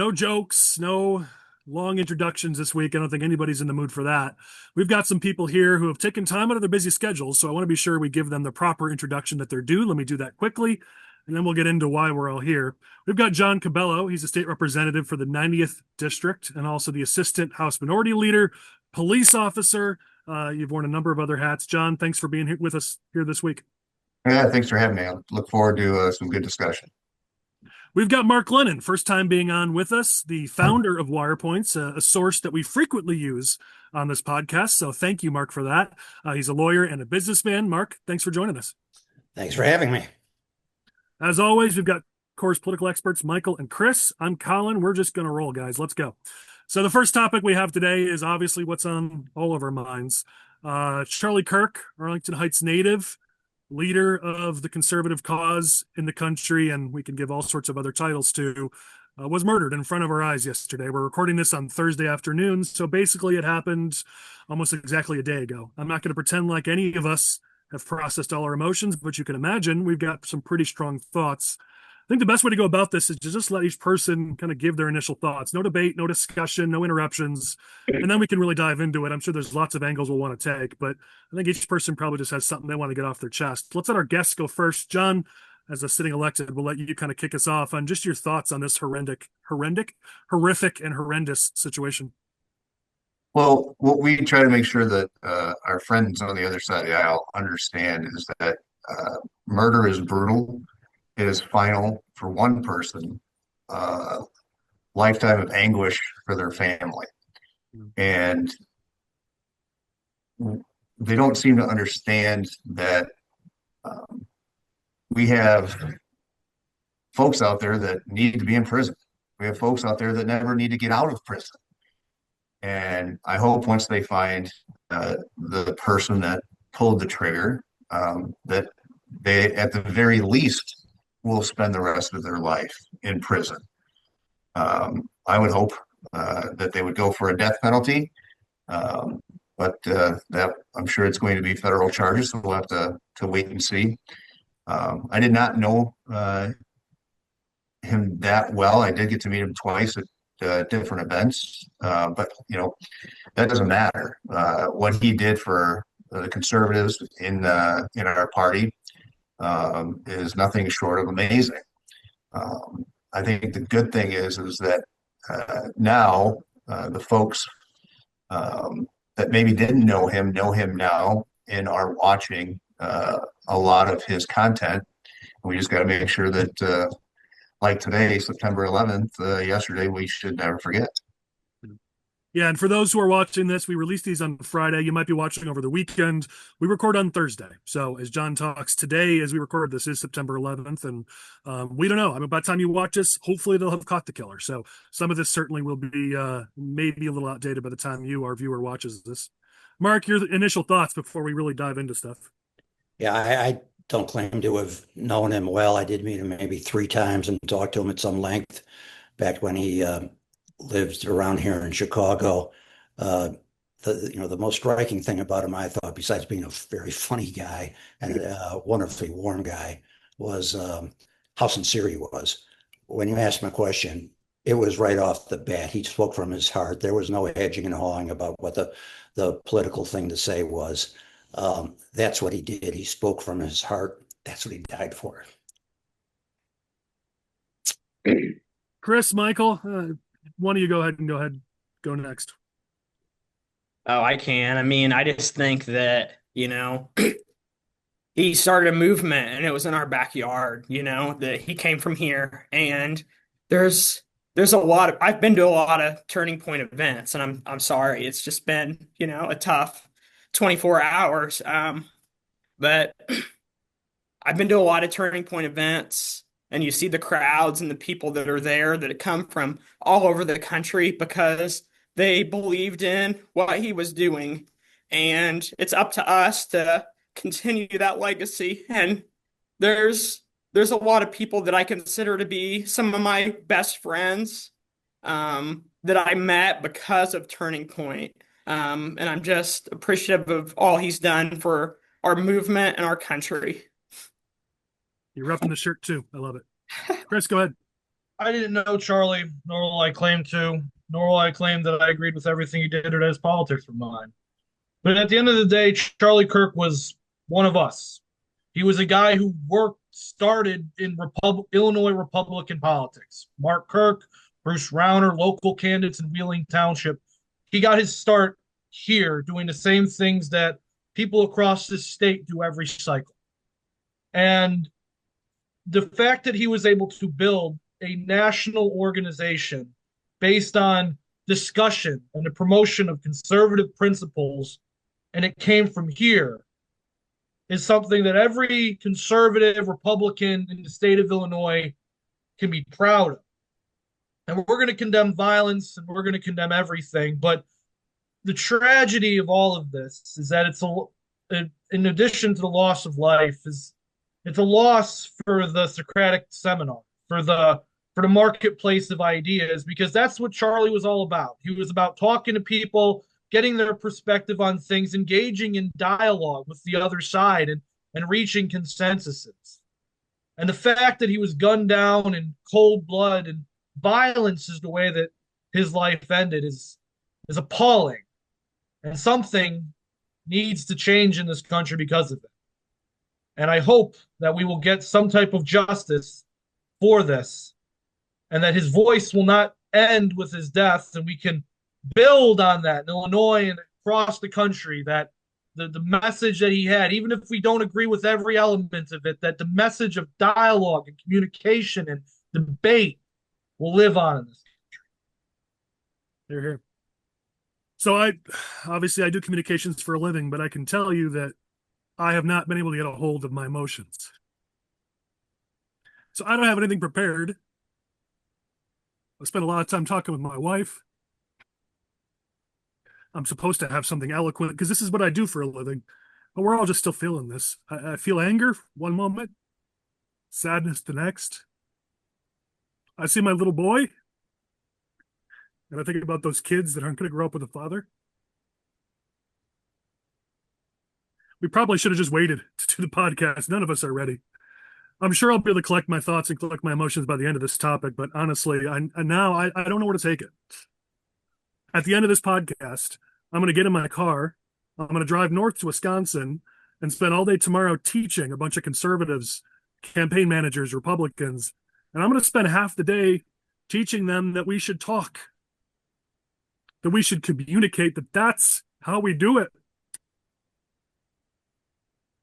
No jokes, no long introductions this week. I don't think anybody's in the mood for that. We've got some people here who have taken time out of their busy schedules, so I want to be sure we give them the proper introduction that they're due. Let me do that quickly, and then we'll get into why we're all here. We've got John Cabello. He's a state representative for the 90th District and also the Assistant House Minority Leader, police officer. You've worn a number of other hats. John, thanks for being here with us here this week. Yeah, thanks for having me. I look forward to some good discussion. We've got Mark Glennon, first time being on with us, the founder of Wirepoints, a source that we frequently use on this podcast. So thank you, Mark, for that. He's a lawyer and a businessman. Mark, thanks for joining us. Thanks for having me. As always, we've got course political experts Michael and Chris. I'm Collin. We're just going to roll, guys. Let's go. So the first topic we have today is obviously what's on all of our minds. Charlie Kirk, Arlington Heights native, leader of the conservative cause in the country, and we can give all sorts of other titles to, was murdered in front of our eyes yesterday. We're recording this on Thursday afternoon, so basically it happened almost exactly a day ago. I'm not going to pretend like any of us have processed all our emotions, but you can imagine we've got some pretty strong thoughts. I think the best way to go about this is to just let each person kind of give their initial thoughts. No debate, no discussion, no interruptions. And then we can really dive into it. I'm sure there's lots of angles we'll want to take, but I think each person probably just has something they want to get off their chest. Let's let our guests go first. John, as a sitting elected, we'll let you kind of kick us off on just your thoughts on this horrific, and horrendous situation. Well, what we try to make sure that our friends on the other side of the aisle understand is that murder is brutal. It is final for one person, lifetime of anguish for their family. And they don't seem to understand that we have folks out there that need to be in prison. We have folks out there that never need to get out of prison. And I hope once they find the person that pulled the trigger, that they, at the very least, will spend the rest of their life in prison. I would hope that they would go for a death penalty, but that I'm sure it's going to be federal charges, so we'll have to wait and see. I did not know him that well. I did get to meet him twice at different events, but that doesn't matter. What he did for the conservatives in our party is nothing short of amazing. I think the good thing is that now the folks that maybe didn't know him now and are watching a lot of his content. We just got to make sure that, like today, September 11th, yesterday, we should never forget. Yeah, and for those who are watching this, we release these on Friday. You might be watching over the weekend. We record on Thursday. So as John talks today, as we record, this is September 11th, and we don't know. I mean, by the time you watch this, hopefully they'll have caught the killer. So some of this certainly will be maybe a little outdated by the time our viewer, watches this. Mark, your initial thoughts before we really dive into stuff. Yeah, I don't claim to have known him well. I did meet him maybe 3 times and talked to him at some length back when he lived around here in Chicago. The most striking thing about him, I thought, besides being a very funny guy and a wonderfully warm guy, was how sincere he was. When you asked him a question, it was right off the bat. He spoke from his heart. There was no hedging and hawing about what the political thing to say was. That's what he did. He spoke from his heart. That's what he died for. Chris, Michael, one of you go go next. Oh, I can. I mean, I just think that, he started a movement and it was in our backyard, that he came from here. And there's I've been to a lot of turning point events, and I'm sorry. It's just been, a tough 24 hours. But I've been to a lot of turning point events, and you see the crowds and the people that are there that come from all over the country because they believed in what he was doing. And it's up to us to continue that legacy. And there's a lot of people that I consider to be some of my best friends that I met because of Turning Point. And I'm just appreciative of all he's done for our movement and our country. You're repping the shirt too. I love it. Chris, go ahead. I didn't know Charlie, nor will I claim to, nor will I claim that I agreed with everything he did or that his politics were mine. But at the end of the day, Charlie Kirk was one of us. He was a guy who started in Illinois Republican politics. Mark Kirk, Bruce Rauner, local candidates in Wheeling Township. He got his start here doing the same things that people across this state do every cycle. And the fact that he was able to build a national organization based on discussion and the promotion of conservative principles, and it came from here, is something that every conservative Republican in the state of Illinois can be proud of. And we're going to condemn violence and we're going to condemn everything. But the tragedy of all of this is that in addition to the loss of life, it's a loss for the Socratic seminar, for the marketplace of ideas, because that's what Charlie was all about. He was about talking to people, getting their perspective on things, engaging in dialogue with the other side, and reaching consensuses. And the fact that he was gunned down in cold blood and violence is the way that his life ended is appalling. And something needs to change in this country because of it. And I hope that we will get some type of justice for this, and that his voice will not end with his death, and we can build on that in Illinois and across the country, that the message that he had, even if we don't agree with every element of it, that the message of dialogue and communication and debate will live on in this country. They're here. So I do communications for a living, but I can tell you that I have not been able to get a hold of my emotions. So I don't have anything prepared. I spent a lot of time talking with my wife. I'm supposed to have something eloquent because this is what I do for a living, but we're all just still feeling this. I feel anger one moment, sadness the next. I see my little boy, and I think about those kids that aren't going to grow up with a father. We probably should have just waited to do the podcast. None of us are ready. I'm sure I'll be able to collect my thoughts and collect my emotions by the end of this topic, but honestly, I don't know where to take it. At the end of this podcast, I'm going to get in my car. I'm going to drive north to Wisconsin and spend all day tomorrow teaching a bunch of conservatives, campaign managers, Republicans, and I'm going to spend half the day teaching them that we should talk, that we should communicate, that that's how we do it.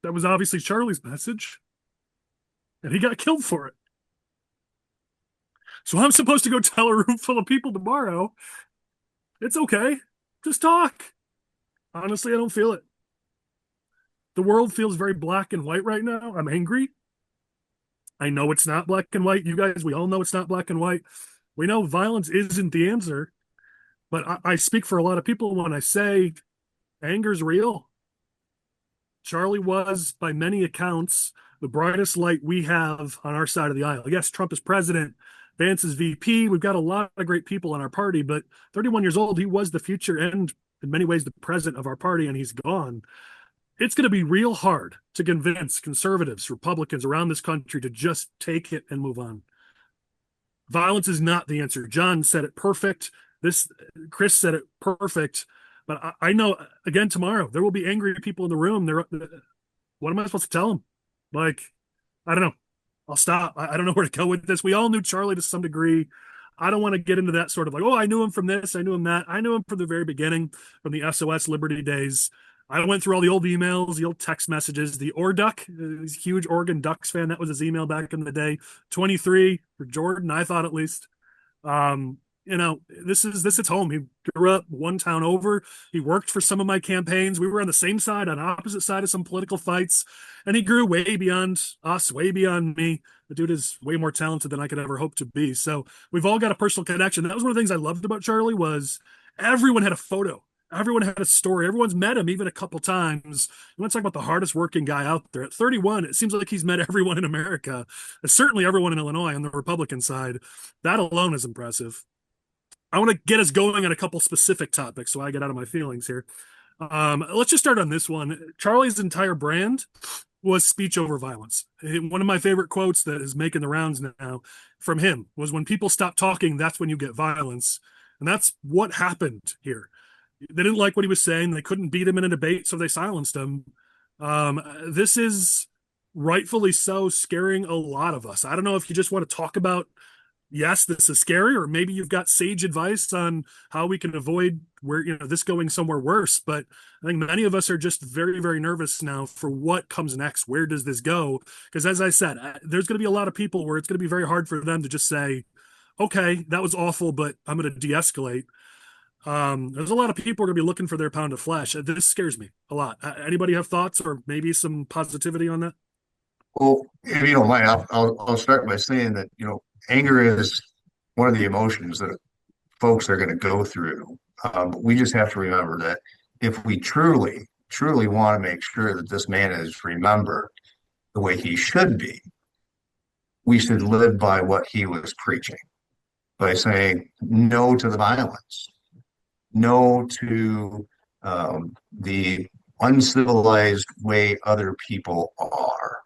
That was obviously Charlie's message, and he got killed for it. So I'm supposed to go tell a room full of people tomorrow, it's okay, just talk. Honestly, I don't feel it. The world feels very black and white right now. I'm angry. I know it's not black and white. You guys, we all know it's not black and white. We know violence isn't the answer, but I speak for a lot of people when I say anger's real. Charlie was, by many accounts, the brightest light we have on our side of the aisle. Yes, Trump is president. Vance is VP. We've got a lot of great people in our party, but 31 years old, he was the future and in many ways the present of our party, and he's gone. It's going to be real hard to convince conservatives, Republicans around this country to just take it and move on. Violence is not the answer. John said it perfect. Chris said it perfect. But I know, again, tomorrow, there will be angry people in the room. What am I supposed to tell them? Like, I don't know. I'll stop. I don't know where to go with this. We all knew Charlie to some degree. I don't want to get into that sort of like, oh, I knew him from this, I knew him that. I knew him from the very beginning, from the SOS Liberty days. I went through all the old emails, the old text messages, the Orduck, he's a huge Oregon Ducks fan. That was his email back in the day. 23 for Jordan, I thought at least. This hits home. He grew up one town over. He worked for some of my campaigns. We were on the same side, on opposite side of some political fights, and he grew way beyond us, way beyond me. The dude is way more talented than I could ever hope to be. So we've all got a personal connection. That was one of the things I loved about Charlie was everyone had a photo. Everyone had a story. Everyone's met him even a couple times. You want to talk about the hardest working guy out there. At 31, it seems like he's met everyone in America, certainly everyone in Illinois on the Republican side. That alone is impressive. I want to get us going on a couple specific topics so I get out of my feelings here. Let's just start on this one. Charlie's entire brand was speech over violence. One of my favorite quotes that is making the rounds now from him was, when people stop talking, that's when you get violence. And that's what happened here. They didn't like what he was saying. They couldn't beat him in a debate, so they silenced him. This is rightfully so scaring a lot of us. I don't know if you just want to talk about, yes, this is scary, or maybe you've got sage advice on how we can avoid this going somewhere worse. But I think many of us are just very, very nervous now for what comes next. Where does this go? Because as I said, there's going to be a lot of people where it's going to be very hard for them to just say, okay, that was awful, but I'm going to de-escalate. There's a lot of people are going to be looking for their pound of flesh. This scares me a lot. Anybody have thoughts or maybe some positivity on that? Well, if you don't mind, I'll start by saying that, anger is one of the emotions that folks are going to go through. But we just have to remember that if we truly, truly want to make sure that this man is remembered the way he should be, we should live by what he was preaching, by saying no to the violence, no to the uncivilized way other people are.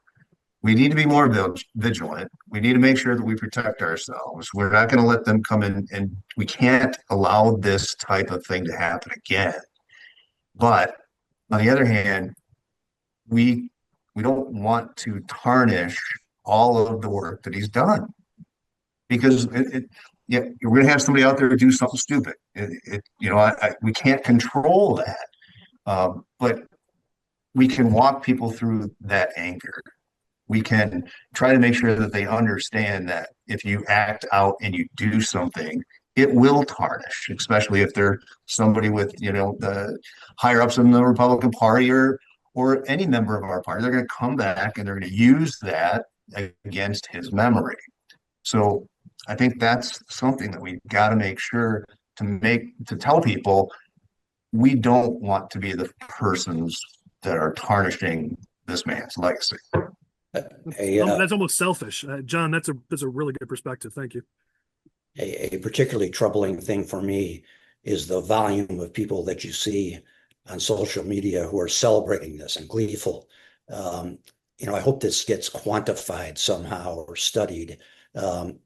We need to be more vigilant. We need to make sure that we protect ourselves. We're not going to let them come in, and we can't allow this type of thing to happen again. But on the other hand, we don't want to tarnish all of the work that he's done, because yeah, we're going to have somebody out there do something stupid. We can't control that, but we can walk people through that anger. We can try to make sure that they understand that if you act out and you do something, it will tarnish, especially if they're somebody with, the higher ups in the Republican Party or any member of our party. They're going to come back and they're going to use that against his memory. So I think that's something that we've got to make sure to tell people, we don't want to be the persons that are tarnishing this man's legacy. That's almost selfish. John, that's a really good perspective. Thank you. A particularly troubling thing for me is the volume of people that you see on social media who are celebrating this and gleeful. I hope this gets quantified somehow or studied.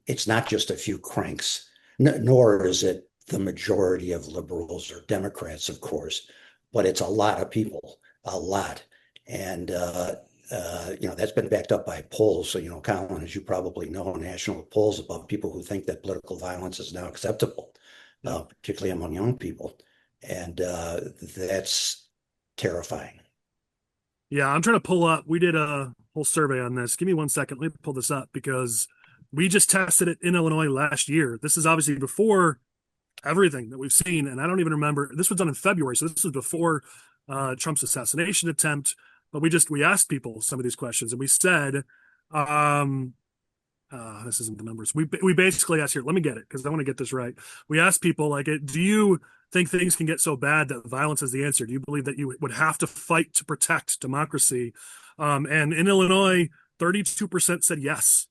It's not just a few cranks, nor is it the majority of liberals or Democrats, of course, but it's a lot of people, a lot. And that's been backed up by polls. So, Collin, as you probably know, national polls about people who think that political violence is now acceptable, particularly among young people. And that's terrifying. Yeah, I'm trying to pull up. We did a whole survey on this. Give me 1 second. Let me pull this up because we just tested it in Illinois last year. This is obviously before everything that we've seen. And I don't even remember. This was done in February. So this was before Trump's assassination attempt. But we asked people some of these questions, and we said, this isn't the numbers. We basically asked, here, let me get it because I want to get this right. We asked people, do you think things can get so bad that violence is the answer? Do you believe that you would have to fight to protect democracy? And in Illinois, 32% said yes.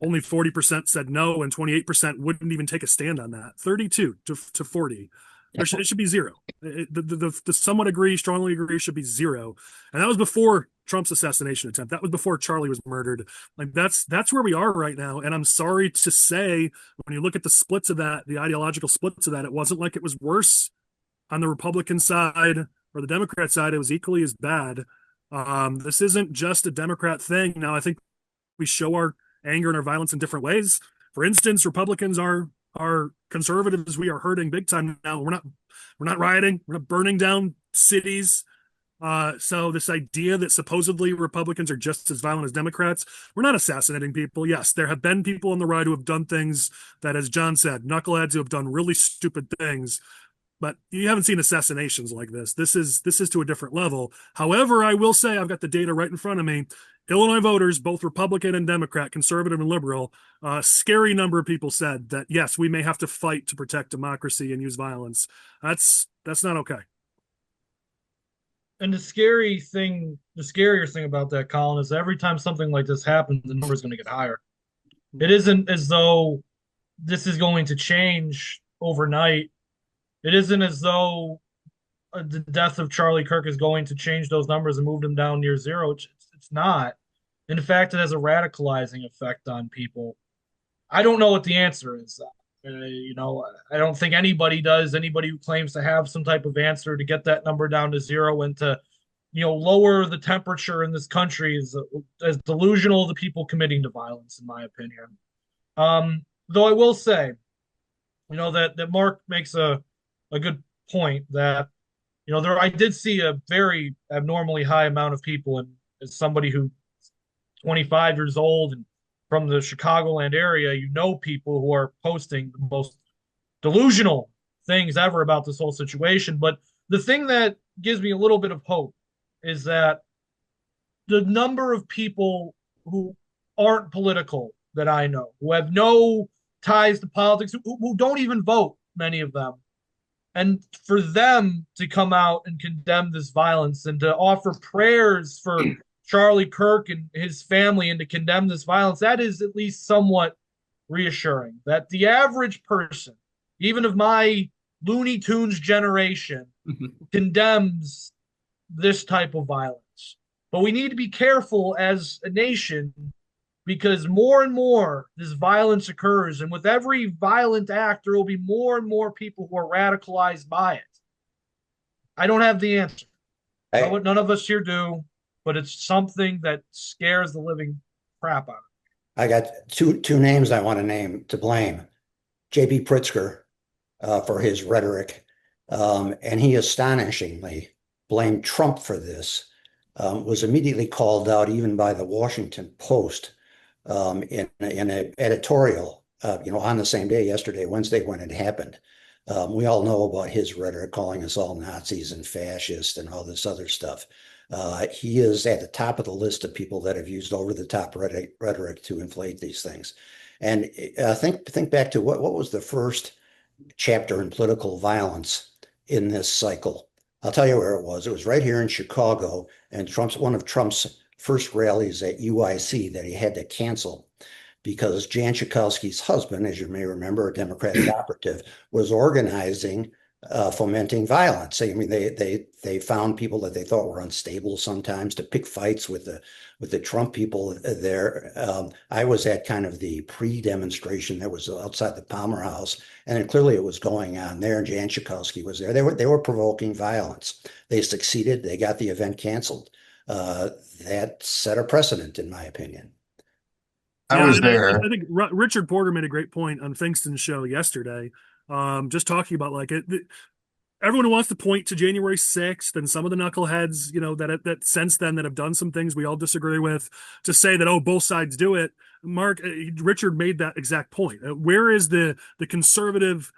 Only 40% said no, and 28% wouldn't even take a stand on that. 32 to 40. It should be zero. The somewhat agree, strongly agree should be zero. And that was before Trump's assassination attempt. That was before Charlie was murdered. That's where we are right now. And I'm sorry to say, when you look at the splits of that, the ideological splits of that, it wasn't like it was worse on the Republican side or the Democrat side. It was equally as bad. This isn't just a Democrat thing. Now, I think we show our anger and our violence in different ways. For instance, Republicans are conservatives. We are hurting big time now. We're not rioting. We're not burning down cities. So this idea that supposedly Republicans are just as violent as Democrats, we're not assassinating people. Yes, there have been people on the right who have done things that, as John said, knuckleheads who have done really stupid things. But you haven't seen assassinations like this. This is to a different level. However, I will say, I've got the data right in front of me. Illinois voters, both Republican and Democrat, conservative and liberal, a scary number of people said that, yes, we may have to fight to protect democracy and use violence. That's not okay. And the scarier thing about that, Collin, is every time something like this happens, the number is going to get higher. It isn't as though this is going to change overnight. It isn't as though the death of Charlie Kirk is going to change those numbers and move them down near zero. It's it's not. In fact, it has a radicalizing effect on people. I don't know what the answer is. I don't think anybody does. Anybody who claims to have some type of answer to get that number down to zero and to, lower the temperature in this country is as delusional the people committing to violence, in my opinion. Though I will say, that Mark makes a good point that, I did see a very abnormally high amount of people, and as somebody who 25 years old and from the Chicagoland area, people who are posting the most delusional things ever about this whole situation. But the thing that gives me a little bit of hope is that the number of people who aren't political that I know, who have no ties to politics, who don't even vote, many of them, and for them to come out and condemn this violence and to offer prayers for Charlie Kirk and his family and to condemn this violence, that is at least somewhat reassuring. That the average person, even of my Looney Tunes generation, condemns this type of violence. But we need to be careful as a nation because more and more this violence occurs. And with every violent act, there will be more and more people who are radicalized by it. I don't have the answer. None of us here do, but it's something that scares the living crap out of me. I got two names I want to blame. J.B. Pritzker for his rhetoric, and he astonishingly blamed Trump for this, was immediately called out even by the Washington Post in an editorial, on the same day, yesterday, Wednesday, when it happened. We all know about his rhetoric, calling us all Nazis and fascists and all this other stuff. He is at the top of the list of people that have used over-the-top rhetoric to inflate these things. And think back to what was the first chapter in political violence in this cycle. I'll tell you where it was. It was right here in Chicago, and one of Trump's first rallies at UIC that he had to cancel because Jan Schakowsky's husband, as you may remember, a Democratic operative, was organizing fomenting violence. I mean, they found people that they thought were unstable sometimes to pick fights with the Trump people there. I was at kind of the pre-demonstration that was outside the Palmer House, and clearly it was going on there. And Jan Schakowsky was there. They were provoking violence. They succeeded. They got the event canceled. That set a precedent, in my opinion. I was there. I think Richard Porter made a great point on Fingston's show yesterday. Just talking about everyone who wants to point to January 6th and some of the knuckleheads, that since then that have done some things we all disagree with, to say that, oh, both sides do it. Richard made that exact point. Where is the conservative,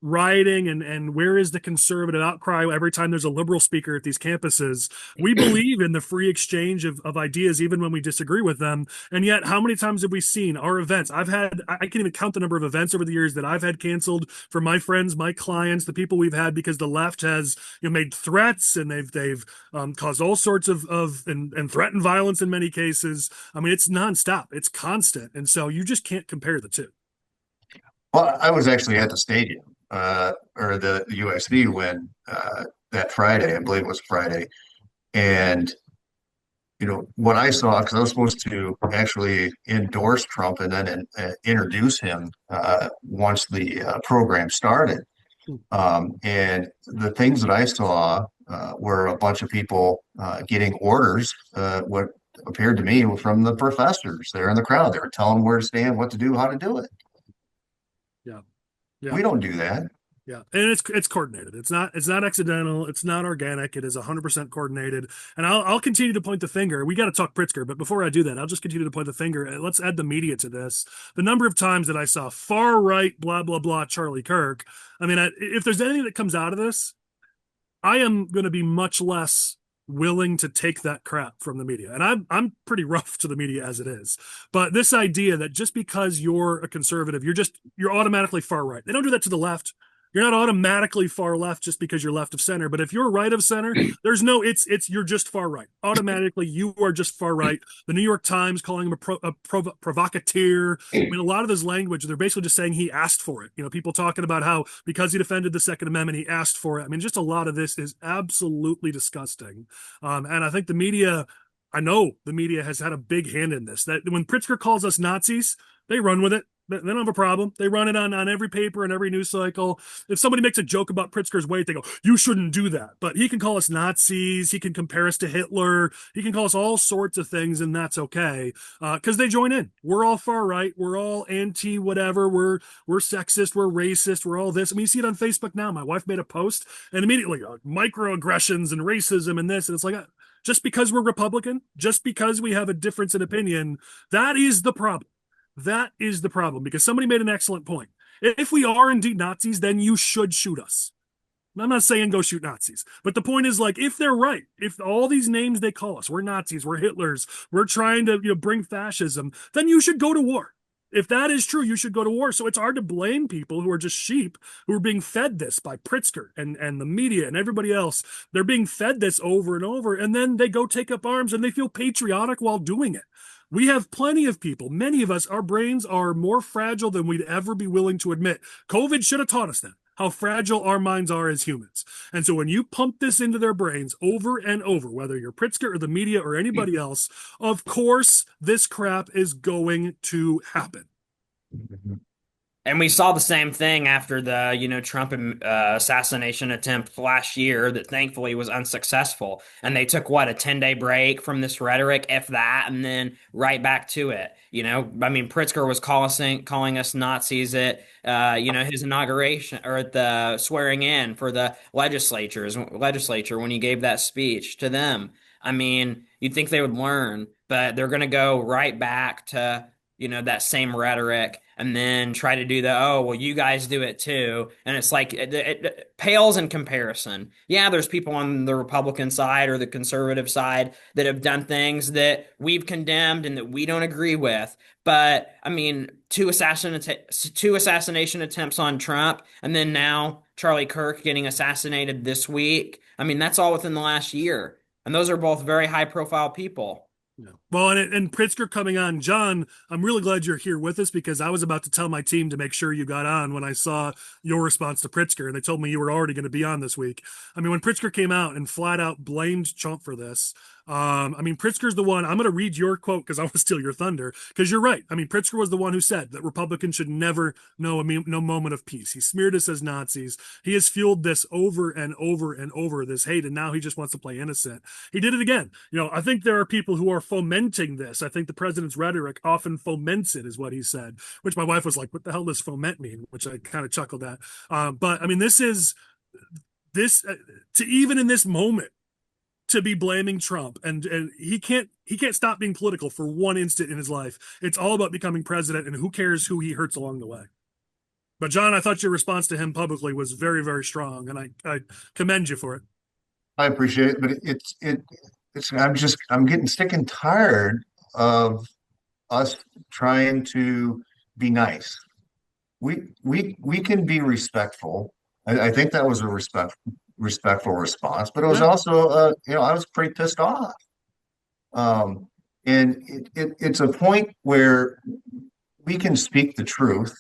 rioting and where is the conservative outcry every time there's a liberal speaker at these campuses? We believe in the free exchange of ideas, even when we disagree with them. And yet, how many times have we seen our events? I can't even count the number of events over the years that I've had canceled for my friends, my clients, the people we've had, because the left has made threats and they've caused all sorts of and threatened violence in many cases. I mean, it's nonstop. It's constant. And so you just can't compare the two. Well, I was actually at the stadium or the USD when that Friday, I believe it was Friday. And, what I saw, because I was supposed to actually endorse Trump and then introduce him once the program started. And the things that I saw were a bunch of people getting orders, what appeared to me from the professors there in the crowd. They were telling them where to stand, what to do, how to do it. Yeah. We don't do that. Yeah. And it's coordinated. It's not accidental. It's not organic. It is 100% coordinated. And I'll continue to point the finger. We got to talk Pritzker, but before I do that, I'll just continue to point the finger. Let's add the media to this. The number of times that I saw far right, blah, blah, blah, Charlie Kirk. I mean, if there's anything that comes out of this, I am going to be much less willing to take that crap from the media. And I'm pretty rough to the media as it is. But this idea that just because you're a conservative, you're automatically far right. They don't do that to the left. You're not automatically far left just because you're left of center. But if you're right of center, there's no, you're just far right. Automatically, you are just far right. The New York Times calling him a provocateur. I mean, a lot of this language, they're basically just saying he asked for it. People talking about how because he defended the Second Amendment, he asked for it. I mean, just a lot of this is absolutely disgusting. And I think the media, I know the media has had a big hand in this. That when Pritzker calls us Nazis, they run with it. They don't have a problem. They run it on every paper and every news cycle. If somebody makes a joke about Pritzker's weight, they go, you shouldn't do that. But he can call us Nazis. He can compare us to Hitler. He can call us all sorts of things, and that's okay because they join in. We're all far right. We're all anti whatever. We're sexist. We're racist. We're all this. I mean, you see it on Facebook now. My wife made a post, and immediately microaggressions and racism and this. And it's like, just because we're Republican, just because we have a difference in opinion, that is the problem. That is the problem, because somebody made an excellent point. If we are indeed Nazis, then you should shoot us. I'm not saying go shoot Nazis, but the point is, like, if they're right, if all these names they call us, we're Nazis, we're Hitlers, we're trying to bring fascism, then you should go to war. If that is true, you should go to war. So it's hard to blame people who are just sheep, who are being fed this by Pritzker and the media and everybody else. They're being fed this over and over, and then they go take up arms and they feel patriotic while doing it. We have plenty of people, many of us, our brains are more fragile than we'd ever be willing to admit. COVID should have taught us that, how fragile our minds are as humans. And so when you pump this into their brains over and over, whether you're Pritzker or the media or anybody else, of course, this crap is going to happen. And we saw the same thing after the, Trump assassination attempt last year that thankfully was unsuccessful. And they took, a 10-day break from this rhetoric, if that, and then right back to it. Pritzker was calling us Nazis at, his inauguration or at the swearing in for the legislature when he gave that speech to them. You'd think they would learn, but they're going to go right back to, that same rhetoric and then try to do you guys do it too. And it's like, it pales in comparison. Yeah, there's people on the Republican side or the conservative side that have done things that we've condemned and that we don't agree with. But two assassination attempts on Trump, and then now Charlie Kirk getting assassinated this week. That's all within the last year. And those are both very high profile people. Yeah. Well, and Pritzker coming on, John, I'm really glad you're here with us, because I was about to tell my team to make sure you got on when I saw your response to Pritzker, and they told me you were already going to be on this week. When Pritzker came out and flat out blamed Trump for this, Pritzker's the one. I'm going to read your quote because I want to steal your thunder, because you're right. Pritzker was the one who said that Republicans should never know no moment of peace. He smeared us as Nazis. He has fueled this over and over and over, this hate, and now he just wants to play innocent. He did it again. I think there are people who are fomenting this. I think the president's rhetoric often foments it, is what he said, which my wife was like, what the hell does foment mean? Which I kind of chuckled at. But to even in this moment, to be blaming Trump, and he can't stop being political for one instant in his life. It's all about becoming president, and who cares who he hurts along the way. But John, I thought your response to him publicly was very, very strong, and I commend you for it. I appreciate it, but I'm getting sick and tired of us trying to be nice. We can be respectful. I think that was a respectful response, but it was also I was pretty pissed off. And it's a point where we can speak the truth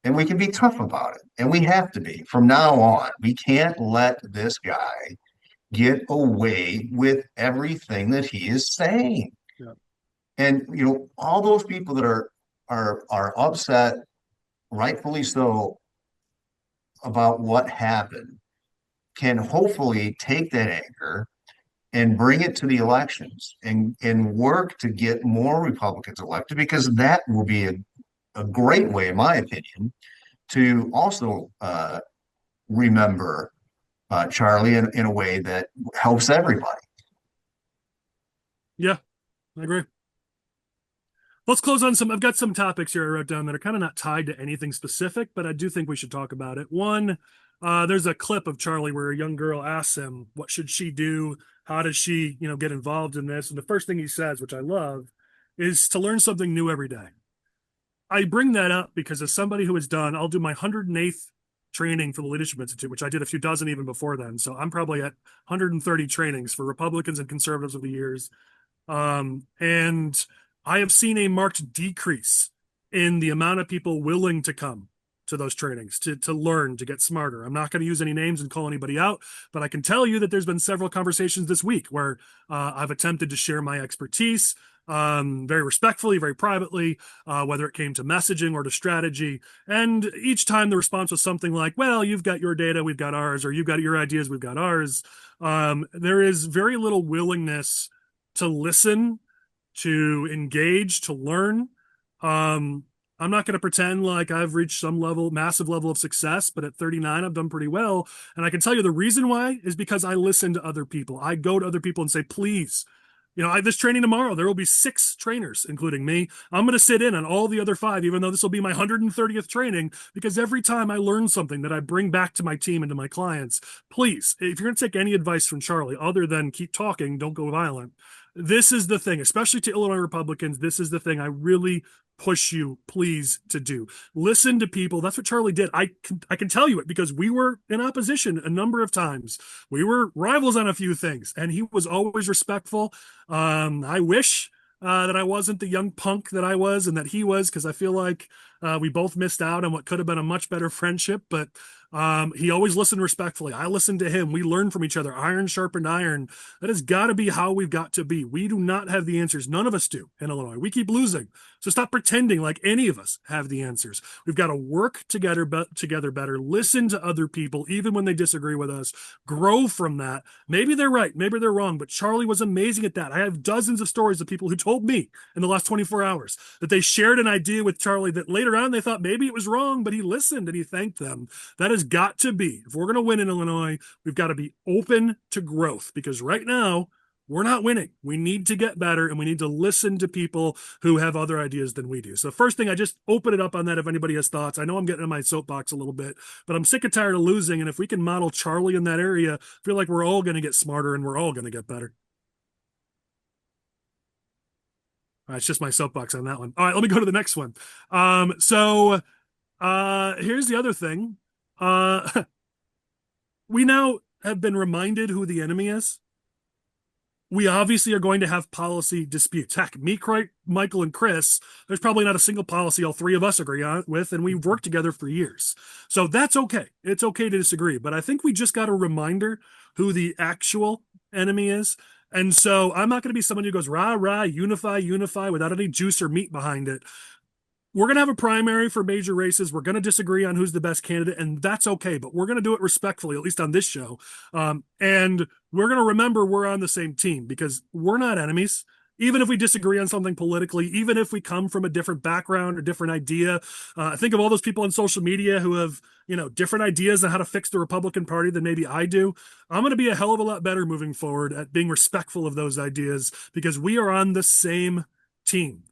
and we can be tough about it, and we have to be from now on. We can't let this guy get away with everything that he is saying. Yeah. And all those people that are upset, rightfully so, about what happened, can hopefully take that anger and bring it to the elections and work to get more Republicans elected, because that will be a great way, in my opinion, to also remember Charlie in a way that helps everybody. Yeah, I agree. Let's close on I've got some topics here I wrote down that are kind of not tied to anything specific, but I do think we should talk about it. One, there's a clip of Charlie where a young girl asks him, what should she do? How does she, get involved in this? And the first thing he says, which I love, is to learn something new every day. I bring that up because as somebody who has done, I'll do my 108th training for the Leadership Institute, which I did a few dozen even before then. So I'm probably at 130 trainings for Republicans and conservatives over the years. And I have seen a marked decrease in the amount of people willing to come to those trainings to learn, to get smarter. I'm not going to use any names and call anybody out, but I can tell you that there's been several conversations this week where I've attempted to share my expertise very respectfully, very privately, whether it came to messaging or to strategy. And each time the response was something like, well, you've got your data, we've got ours, or you've got your ideas, we've got ours. There is very little willingness to listen, to engage, to learn. I'm not going to pretend like I've reached some level, massive level of success, but at 39, I've done pretty well. And I can tell you the reason why is because I listen to other people. I go to other people and say, please, I have this training tomorrow. There will be 6 trainers, including me. I'm going to sit in on all the other 5, even though this will be my 130th training, because every time I learn something that I bring back to my team and to my clients, please, if you're going to take any advice from Charlie, other than keep talking, don't go violent, this is the thing, especially to Illinois Republicans, this is the thing I really push you, please, to do. Listen to people. That's what Charlie did. I can tell you it because we were in opposition a number of times. We were rivals on a few things, and he was always respectful. I wish that I wasn't the young punk that I was and that he was, because I feel like we both missed out on what could have been a much better friendship, but he always listened respectfully. I listened to him. We learned from each other. Iron sharpened iron. That has got to be how we've got to be. We do not have the answers. None of us do in Illinois. We keep losing. So stop pretending like any of us have the answers. We've got to work together better, listen to other people, even when they disagree with us, grow from that. Maybe they're right, maybe they're wrong, but Charlie was amazing at that. I have dozens of stories of people who told me in the last 24 hours that they shared an idea with Charlie that later on they thought maybe it was wrong, but he listened and he thanked them. That has got to be, if we're going to win in Illinois, we've got to be open to growth, because right now we're not winning. We need to get better, and we need to listen to people who have other ideas than we do. So first thing, I just open it up on that if anybody has thoughts. I know I'm getting in my soapbox a little bit, but I'm sick and tired of losing. And if we can model Charlie in that area, I feel like we're all going to get smarter and we're all going to get better. All right, it's just my soapbox on that one. All right, let me go to the next one. So here's the other thing. We now have been reminded who the enemy is. We obviously are going to have policy disputes. Heck, me, Michael, and Chris, there's probably not a single policy all 3 of us agree with, and we've worked together for years. So that's okay. It's okay to disagree. But I think we just got a reminder who the actual enemy is. And so I'm not going to be someone who goes, rah, rah, unify, without any juice or meat behind it. We're going to have a primary for major races. We're going to disagree on who's the best candidate, and that's okay. But we're going to do it respectfully, at least on this show. And we're going to remember we're on the same team, because we're not enemies. Even if we disagree on something politically, even if we come from a different background or different idea. Think of all those people on social media who have, different ideas on how to fix the Republican Party than maybe I do. I'm going to be a hell of a lot better moving forward at being respectful of those ideas, because we are on the same team.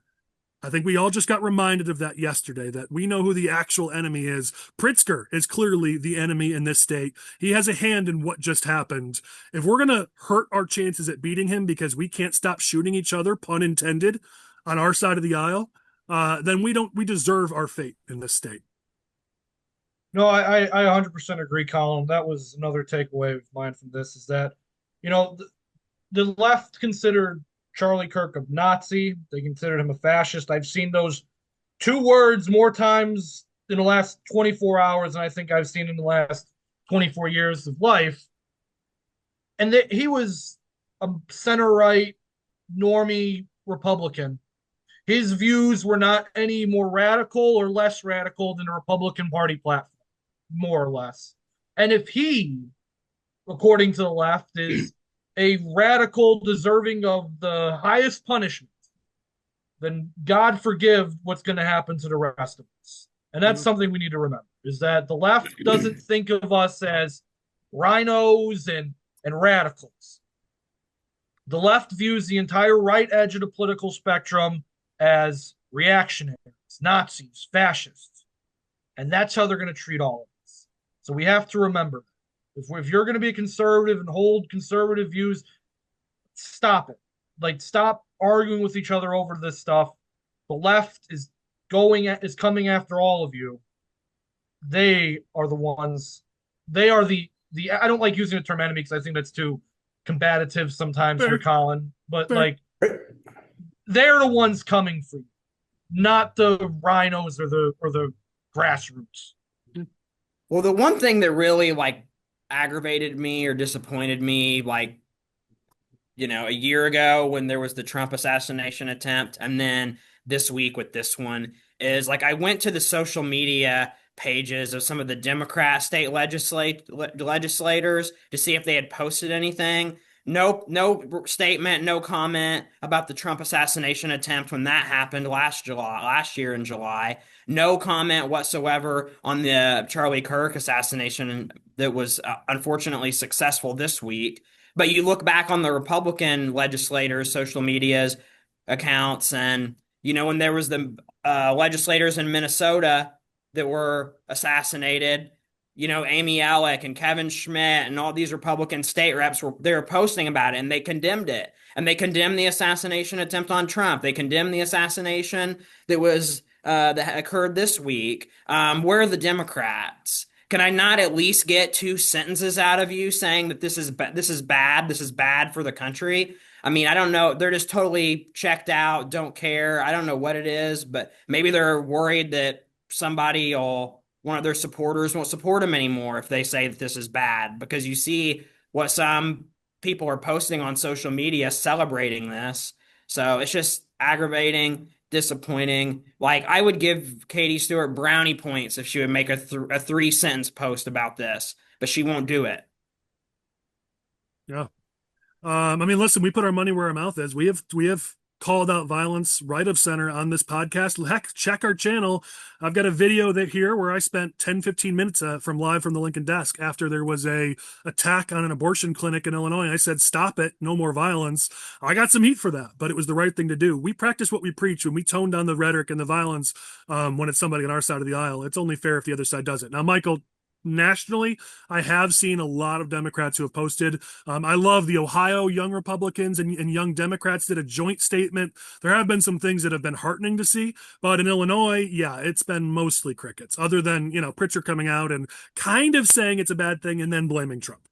I think we all just got reminded of that yesterday, that we know who the actual enemy is. Pritzker is clearly the enemy in this state. He has a hand in what just happened. If we're going to hurt our chances at beating him because we can't stop shooting each other, pun intended, on our side of the aisle, then we deserve our fate in this state. No, I 100% agree, Colin. That was another takeaway of mine from this, is that, the left considered Charlie Kirk a Nazi. They considered him a fascist. I've seen those 2 words more times in the last 24 hours than I think I've seen in the last 24 years of life. And he was a center-right, normie Republican. His views were not any more radical or less radical than the Republican Party platform, more or less. And if he, according to the left, is a radical deserving of the highest punishment, then God forgive what's going to happen to the rest of us. And that's something we need to remember, is that the left doesn't think of us as rhinos and radicals. The left views the entire right edge of the political spectrum as reactionaries, Nazis, fascists. And that's how they're going to treat all of us. So we have to remember that. If you're going to be a conservative and hold conservative views, stop it. Stop arguing with each other over this stuff. The left is coming after all of you. They are the ones. They are the. I don't like using the term enemy because I think that's too combative sometimes for Colin. But they're the ones coming for you, not the rhinos or the grassroots. Well, the one thing that really like aggravated me or disappointed me, like, a year ago when there was the Trump assassination attempt, and then this week with this one, is like I went to the social media pages of some of the Democrat state legislators to see if they had posted anything. No statement, no comment about the Trump assassination attempt when that happened last year in July. No comment whatsoever on the Charlie Kirk assassination that was unfortunately successful this week. But you look back on the Republican legislators' social medias accounts, and when there was the legislators in Minnesota that were assassinated, Amy Alec and Kevin Schmidt and all these Republican state reps were posting about it, and they condemned it. And they condemned the assassination attempt on Trump. They condemned the assassination that occurred this week. Where are the Democrats? Can I not at least get two sentences out of you saying that this is bad, this is bad for the country? I mean, I don't know. They're just totally checked out, don't care. I don't know what it is, but maybe they're worried that one of their supporters won't support them anymore if they say that this is bad, because you see what some people are posting on social media celebrating this. So it's just aggravating, disappointing. Like, I would give Katie Stewart brownie points if she would make a 3-sentence post about this, but she won't do it. Yeah. I mean, listen, we put our money where our mouth is. We have called out violence right of center on this podcast. Heck, check our channel. I've got a video here where I spent 10-15 minutes from the Lincoln desk after there was a attack on an abortion clinic in Illinois. I said, stop it, no more violence. I got some heat for that, but it was the right thing to do. We practice what we preach, and we tone down the rhetoric and the violence when it's somebody on our side of the aisle. It's only fair if the other side does it. Now, Michael, nationally, I have seen a lot of Democrats who have posted. I love the Ohio Young Republicans and Young Democrats did a joint statement. There have been some things that have been heartening to see, but in Illinois, yeah, it's been mostly crickets, other than, Pritzker coming out and kind of saying it's a bad thing and then blaming Trump.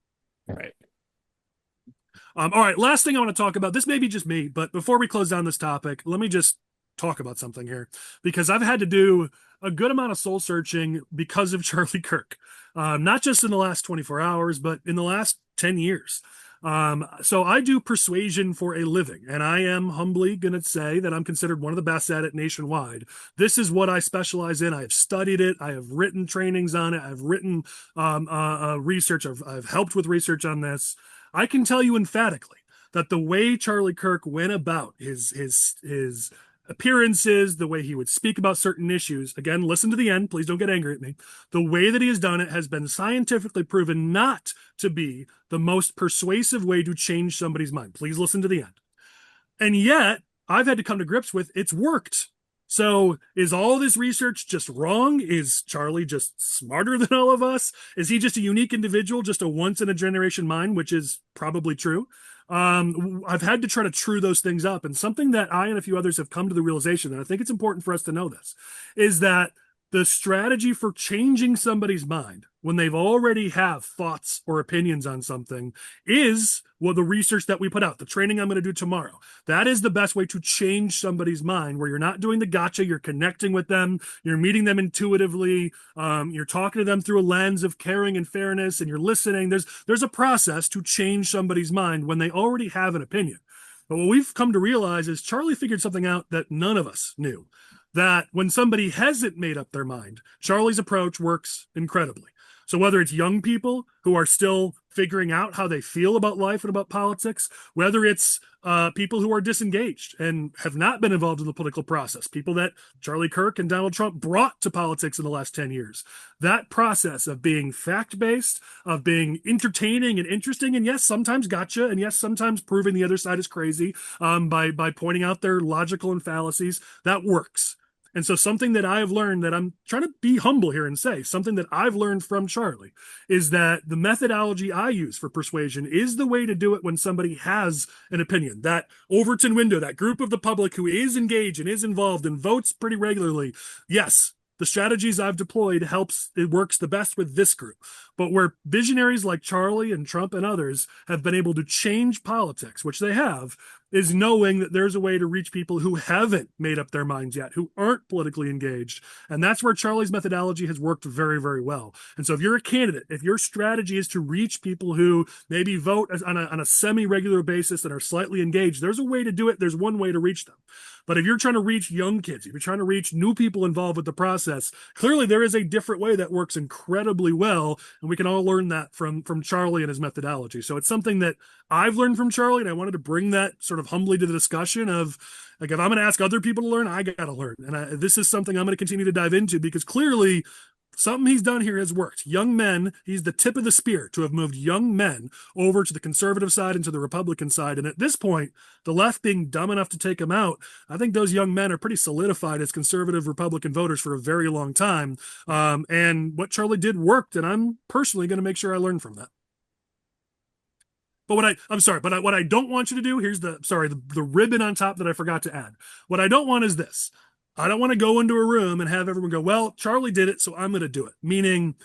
Right. All right, last thing I want to talk about, this may be just me, but before we close down this topic, let me just talk about something here, because I've had to do a good amount of soul searching because of Charlie Kirk, not just in the last 24 hours, but in the last 10 years. So I do persuasion for a living, and I am humbly going to say that I'm considered one of the best at it nationwide. This is what I specialize in. I have studied it. I have written trainings on it. I've written research. I've helped with research on this. I can tell you emphatically that the way Charlie Kirk went about his appearances, the way he would speak about certain issues, again, listen to the end, please don't get angry at me, the way that he has done it has been scientifically proven not to be the most persuasive way to change somebody's mind. Please listen to the end. And yet, I've had to come to grips with it's worked. So is all this research just wrong? Is Charlie just smarter than all of us? Is he just a unique individual, just a once-in-a-generation mind, which is probably true? I've had to try to true those things up. And something that I and a few others have come to the realization, and I think it's important for us to know this, is that the strategy for changing somebody's mind when they've already have thoughts or opinions on something is the research that we put out, the training I'm going to do tomorrow. That is the best way to change somebody's mind, where you're not doing the gotcha, you're connecting with them, you're meeting them intuitively, you're talking to them through a lens of caring and fairness, and you're listening. There's a process to change somebody's mind when they already have an opinion. But what we've come to realize is Charlie figured something out that none of us knew. That when somebody hasn't made up their mind, Charlie's approach works incredibly. So whether it's young people who are still figuring out how they feel about life and about politics, whether it's people who are disengaged and have not been involved in the political process, people that Charlie Kirk and Donald Trump brought to politics in the last 10 years, that process of being fact-based, of being entertaining and interesting, and yes, sometimes gotcha, and yes, sometimes proving the other side is crazy by pointing out their logical and fallacies, that works. And so something that I've learned, that I'm trying to be humble here and say, something that I've learned from Charlie is that the methodology I use for persuasion is the way to do it when somebody has an opinion. That Overton window, that group of the public who is engaged and is involved and votes pretty regularly. Yes, the strategies I've deployed it works the best with this group. But where visionaries like Charlie and Trump and others have been able to change politics, which they have, is knowing that there's a way to reach people who haven't made up their minds yet, who aren't politically engaged. And that's where Charlie's methodology has worked very, very well. And so if you're a candidate, if your strategy is to reach people who maybe vote on a semi-regular basis and are slightly engaged, there's a way to do it. There's one way to reach them. But if you're trying to reach young kids, if you're trying to reach new people involved with the process, clearly there is a different way that works incredibly well. And we can all learn that from Charlie and his methodology. So it's something that I've learned from Charlie, and I wanted to bring that sort of humbly to the discussion of, like, if I'm going to ask other people to learn, I got to learn. And this is something I'm going to continue to dive into, because clearly something he's done here has worked. Young men, he's the tip of the spear to have moved young men over to the conservative side and to the Republican side. And at this point, the left being dumb enough to take him out, I think those young men are pretty solidified as conservative Republican voters for a very long time. And what Charlie did worked, and I'm personally going to make sure I learn from that. But what I don't want you to do, here's the ribbon on top that I forgot to add. What I don't want is this. I don't want to go into a room and have everyone go, well, Charlie did it, so I'm going to do it. Meaning,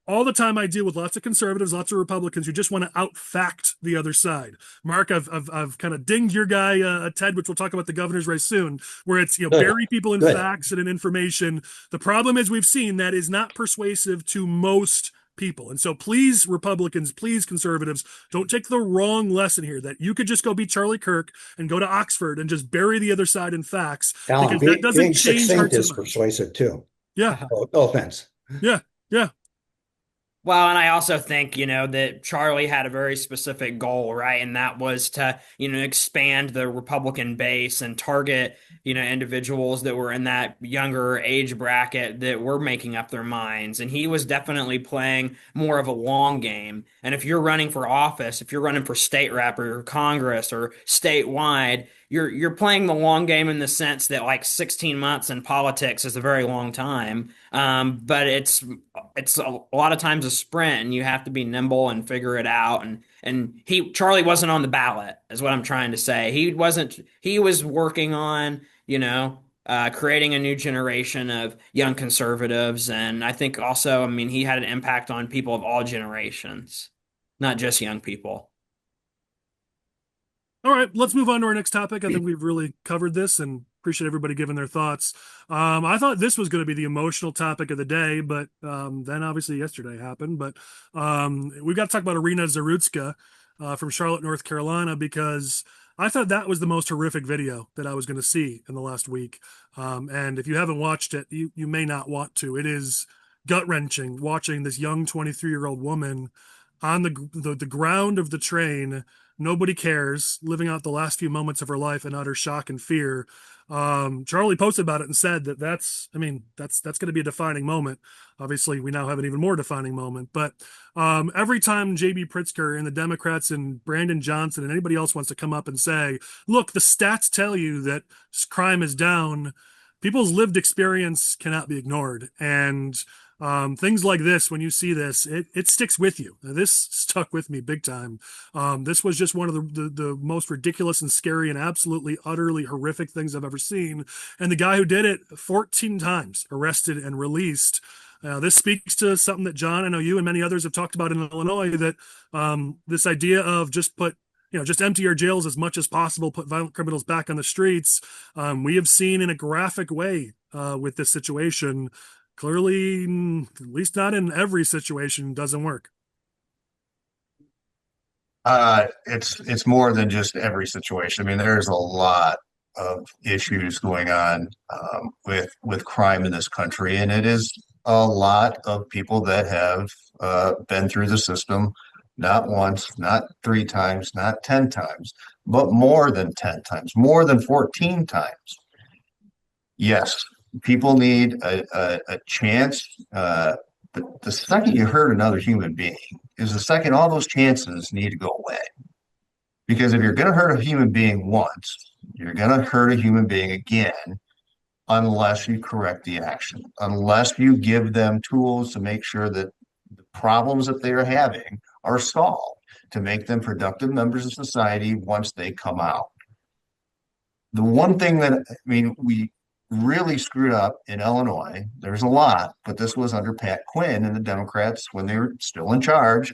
all the time I deal with lots of conservatives, lots of Republicans who just want to out-fact the other side. Mark, I've kind of dinged your guy, Ted, which we'll talk about the governor's race soon, where it's, bury people in facts and in information. The problem is we've seen that is not persuasive to most people. And so please, Republicans, please, conservatives, don't take the wrong lesson here that you could just go be Charlie Kirk and go to Oxford and just bury the other side in facts, because that doesn't change hearts and minds. Persuasive too. Yeah. No offense. Yeah. Yeah. Well, and I also think, that Charlie had a very specific goal, right? And that was to, expand the Republican base and target, individuals that were in that younger age bracket that were making up their minds. And he was definitely playing more of a long game. And if you're running for office, if you're running for state rep or Congress or statewide, you're playing the long game in the sense that, like, 16 months in politics is a very long time. But it's a lot of times a sprint, and you have to be nimble and figure it out. And Charlie wasn't on the ballot, is what I'm trying to say. He was working on, creating a new generation of young conservatives. And I think also, he had an impact on people of all generations, not just young people. All right, let's move on to our next topic. I think we've really covered this and appreciate everybody giving their thoughts. I thought this was going to be the emotional topic of the day, but then obviously yesterday happened. But we got to talk about Iryna Zarutska from Charlotte, North Carolina, because I thought that was the most horrific video that I was going to see in the last week. And if you haven't watched it, you may not want to. It is gut-wrenching watching this young 23-year-old woman on the ground of the train. Nobody cares, living out the last few moments of her life in utter shock and fear. Charlie posted about it and said that's going to be a defining moment. Obviously, we now have an even more defining moment. But every time J.B. Pritzker and the Democrats and Brandon Johnson and anybody else wants to come up and say, look, the stats tell you that crime is down, people's lived experience cannot be ignored. And things like this, when you see this, it sticks with you. Now, this stuck with me big time. This was just one of the most ridiculous and scary and absolutely, utterly horrific things I've ever seen. And the guy who did it 14 times, arrested and released. This speaks to something that, John, I know you and many others have talked about in Illinois, that this idea of just empty our jails as much as possible, put violent criminals back on the streets. We have seen in a graphic way with this situation. Clearly, at least not in every situation, doesn't work. It's more than just every situation. There's a lot of issues going on with crime in this country, and it is a lot of people that have been through the system, not once, not 3 times, not 10 times, but more than 10 times, more than 14 times. Yes. People need a chance. The second you hurt another human being is the second all those chances need to go away. Because if you're going to hurt a human being once, you're going to hurt a human being again unless you correct the action, unless you give them tools to make sure that the problems that they are having are solved, to make them productive members of society once they come out. The one thing that, we really screwed up in Illinois, there's a lot, but this was under Pat Quinn and the Democrats when they were still in charge,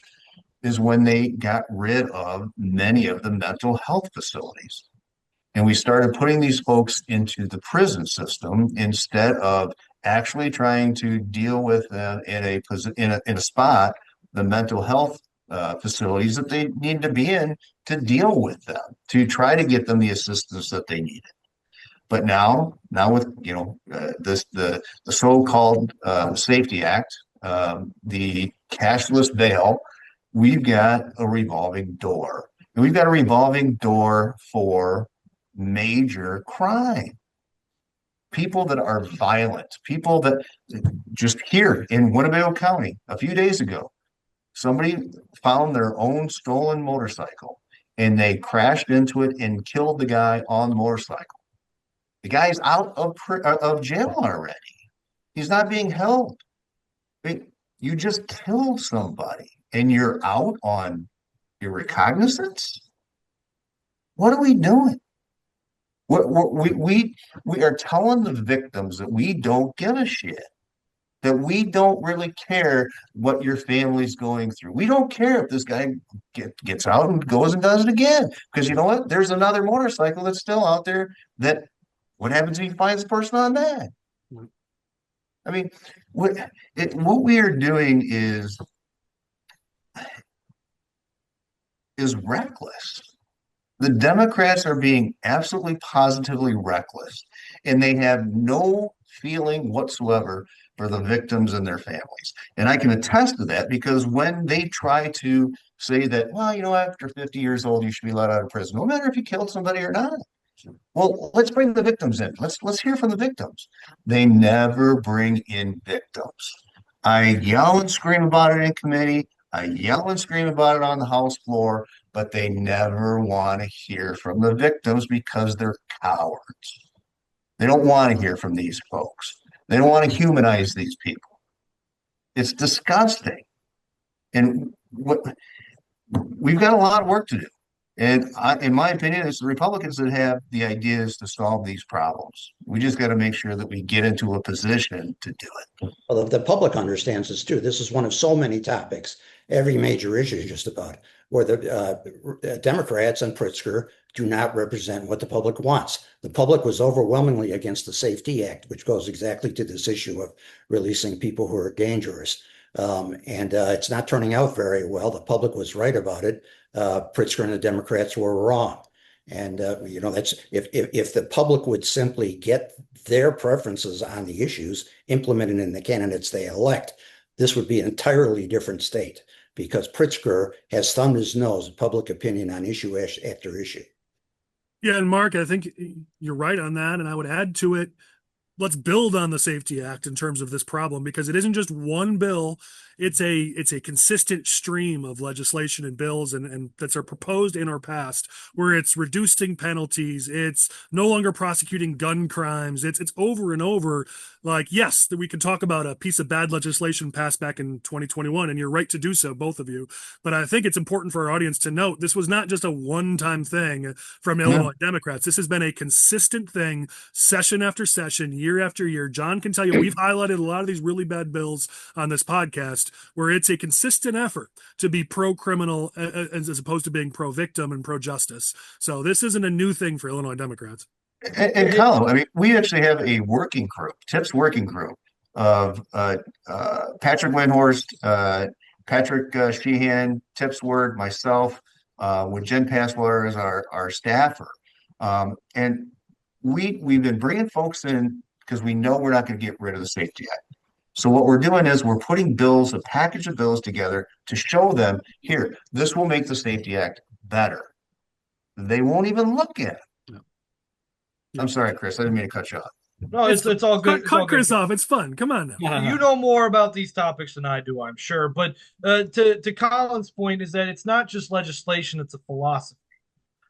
is when they got rid of many of the mental health facilities. And we started putting these folks into the prison system instead of actually trying to deal with them in a spot, the mental health facilities that they need to be in to deal with them, to try to get them the assistance that they needed. But now with the so-called Safety Act, the cashless bail, we've got a revolving door. And we've got a revolving door for major crime. People that are violent, people that just here in Winnebago County a few days ago, somebody found their own stolen motorcycle and they crashed into it and killed the guy on the motorcycle. The guy's out of jail already. He's not being held. I mean, you just killed somebody and you're out on your recognizance? What are we doing? We are telling the victims that we don't give a shit, that we don't really care what your family's going through. We don't care if this guy gets out and goes and does it again. Because you know what? There's another motorcycle that's still out there that what happens if he finds the person on that? I mean, what we are doing is reckless. The Democrats are being absolutely positively reckless, and they have no feeling whatsoever for the victims and their families. And I can attest to that because when they try to say that, well, after 50 years old, you should be let out of prison, no matter if you killed somebody or not. Well, let's bring the victims in. Let's hear from the victims. They never bring in victims. I yell and scream about it in committee. I yell and scream about it on the House floor, but they never want to hear from the victims because they're cowards. They don't want to hear from these folks. They don't want to humanize these people. It's disgusting. And we've got a lot of work to do. And in my opinion, it's the Republicans that have the ideas to solve these problems. We just got to make sure that we get into a position to do it. Well, the public understands this too. This is one of so many topics, every major issue just about, where the Democrats and Pritzker do not represent what the public wants. The public was overwhelmingly against the Safety Act, which goes exactly to this issue of releasing people who are dangerous. And it's not turning out very well. The public was right about it. Pritzker and the Democrats were wrong. And that's if the public would simply get their preferences on the issues implemented in the candidates they elect, this would be an entirely different state because Pritzker has thumbed his nose at public opinion on issue after issue. Yeah, and Mark, I think you're right on that. And I would add to it, let's build on the Safety Act in terms of this problem because it isn't just one bill. It's a consistent stream of legislation and bills and that are proposed in or passed where it's reducing penalties. It's no longer prosecuting gun crimes. It's over and over. Like, yes, that we can talk about a piece of bad legislation passed back in 2021, and you're right to do so, both of you. But I think it's important for our audience to note this was not just a one-time thing from Illinois Democrats. This has been a consistent thing, session after session, year after year. John can tell you we've highlighted a lot of these really bad bills on this podcast where it's a consistent effort to be pro-criminal as opposed to being pro-victim and pro-justice. So this isn't a new thing for Illinois Democrats. And Colin, I mean, we actually have a working group, TIPS working group of Patrick Windhorst, Patrick Sheehan, TIPS Word, myself, with Jen Passwater as our staffer. And we've been bringing folks in because we know we're not going to get rid of the Safety Act. So what we're doing is we're putting bills, a package of bills together to show them, here, this will make the Safety Act better. They won't even look at it. No. I'm sorry, Chris. I didn't mean to cut you off. No, it's all good. Cut Chris off. It's fun. Come on now. You know more about these topics than I do, I'm sure. But to Colin's point is that it's not just legislation, it's a philosophy.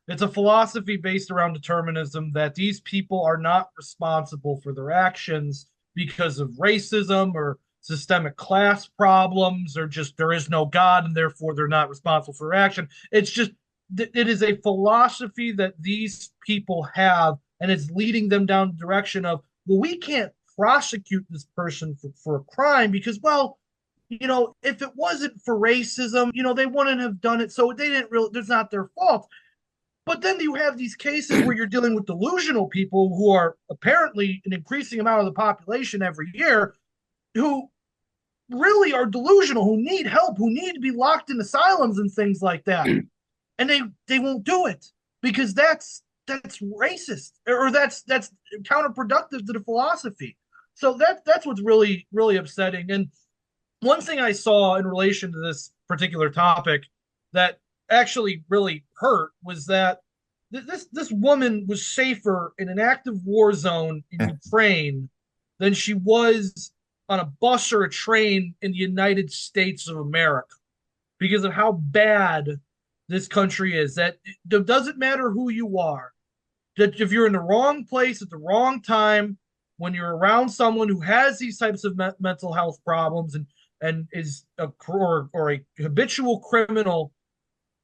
It's a philosophy based around determinism that these people are not responsible for their actions because of racism or systemic class problems or just there is no God and therefore they're not responsible for action. It's just, it is a philosophy that these people have and it's leading them down the direction of, well, we can't prosecute this person for a crime because, well, if it wasn't for racism, they wouldn't have done it. So they didn't really, it's not their fault. But then you have these cases where you're dealing with delusional people who are apparently an increasing amount of the population every year who really are delusional, who need help, who need to be locked in asylums and things like that. And they won't do it because that's racist, or that's counterproductive to the philosophy. So that's what's really, really upsetting. And one thing I saw in relation to this particular topic that actually really hurt was that this woman was safer in an active war zone in Ukraine than she was on a bus or a train in the United States of America because of how bad this country is. That it doesn't matter who you are. That if you're in the wrong place at the wrong time, when you're around someone who has these types of mental health problems and is a habitual criminal,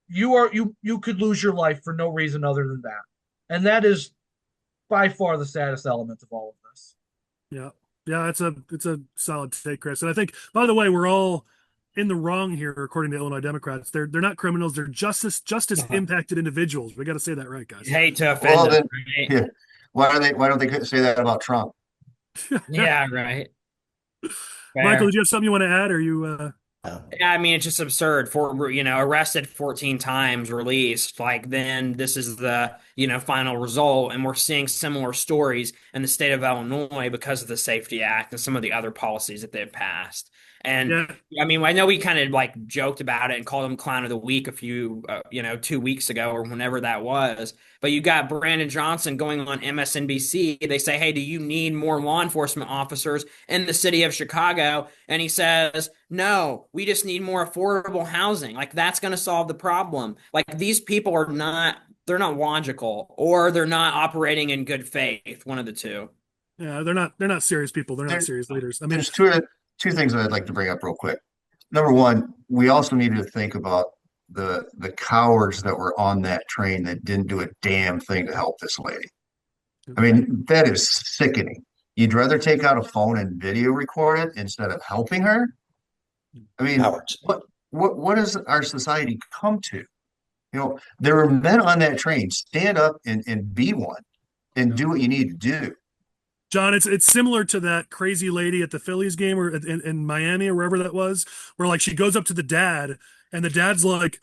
you could lose your life for no reason other than that. And that is by far the saddest element of all of this. Yeah. Yeah, it's a solid take, Chris. And I think, by the way, we're all in the wrong here, according to Illinois Democrats. They're not criminals, they're justice impacted individuals. We got to say that right, guys. You hate to offend them, right? Yeah. Why don't they say that about Trump? Yeah, right. Michael, did you have something you want to add? Or you Yeah, I mean, it's just absurd. Arrested 14 times, released. Like, then this is the, final result. And we're seeing similar stories in the state of Illinois because of the Safety Act and some of the other policies that they've passed. And Yeah. I mean, I know we kind of like joked about it and called him Clown of the Week a few, 2 weeks ago or whenever that was. But you got Brandon Johnson going on MSNBC. They say, hey, do you need more law enforcement officers in the city of Chicago? And he says, no, we just need more affordable housing. Like, that's going to solve the problem. Like, these people they're not logical, or they're not operating in good faith. One of the two. Yeah, they're not serious people. They're not serious leaders. I mean, There's two things that I'd like to bring up real quick. Number one, we also need to think about the cowards that were on that train that didn't do a damn thing to help this lady. I mean, that is sickening. You'd rather take out a phone and video record it instead of helping her? I mean, Cowards. what does our society come to? There were men on that train. Stand up and be one and do what you need to do. John, it's similar to that crazy lady at the Phillies game or in Miami or wherever that was, where like she goes up to the dad and the dad's like,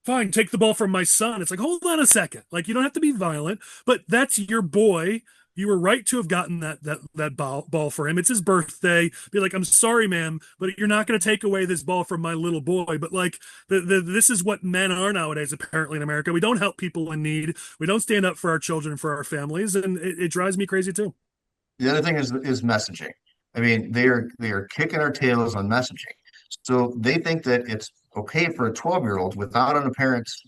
fine, take the ball from my son. It's like, hold on a second. Like, you don't have to be violent, but that's your boy. You were right to have gotten that ball for him. It's his birthday. Be like, I'm sorry, ma'am, but you're not going to take away this ball from my little boy. But like, this is what men are nowadays, apparently in America. We don't help people in need. We don't stand up for our children and for our families, and it drives me crazy too. The other thing is messaging. I mean, they are kicking our tails on messaging. So they think that it's okay for a 12-year-old without parents'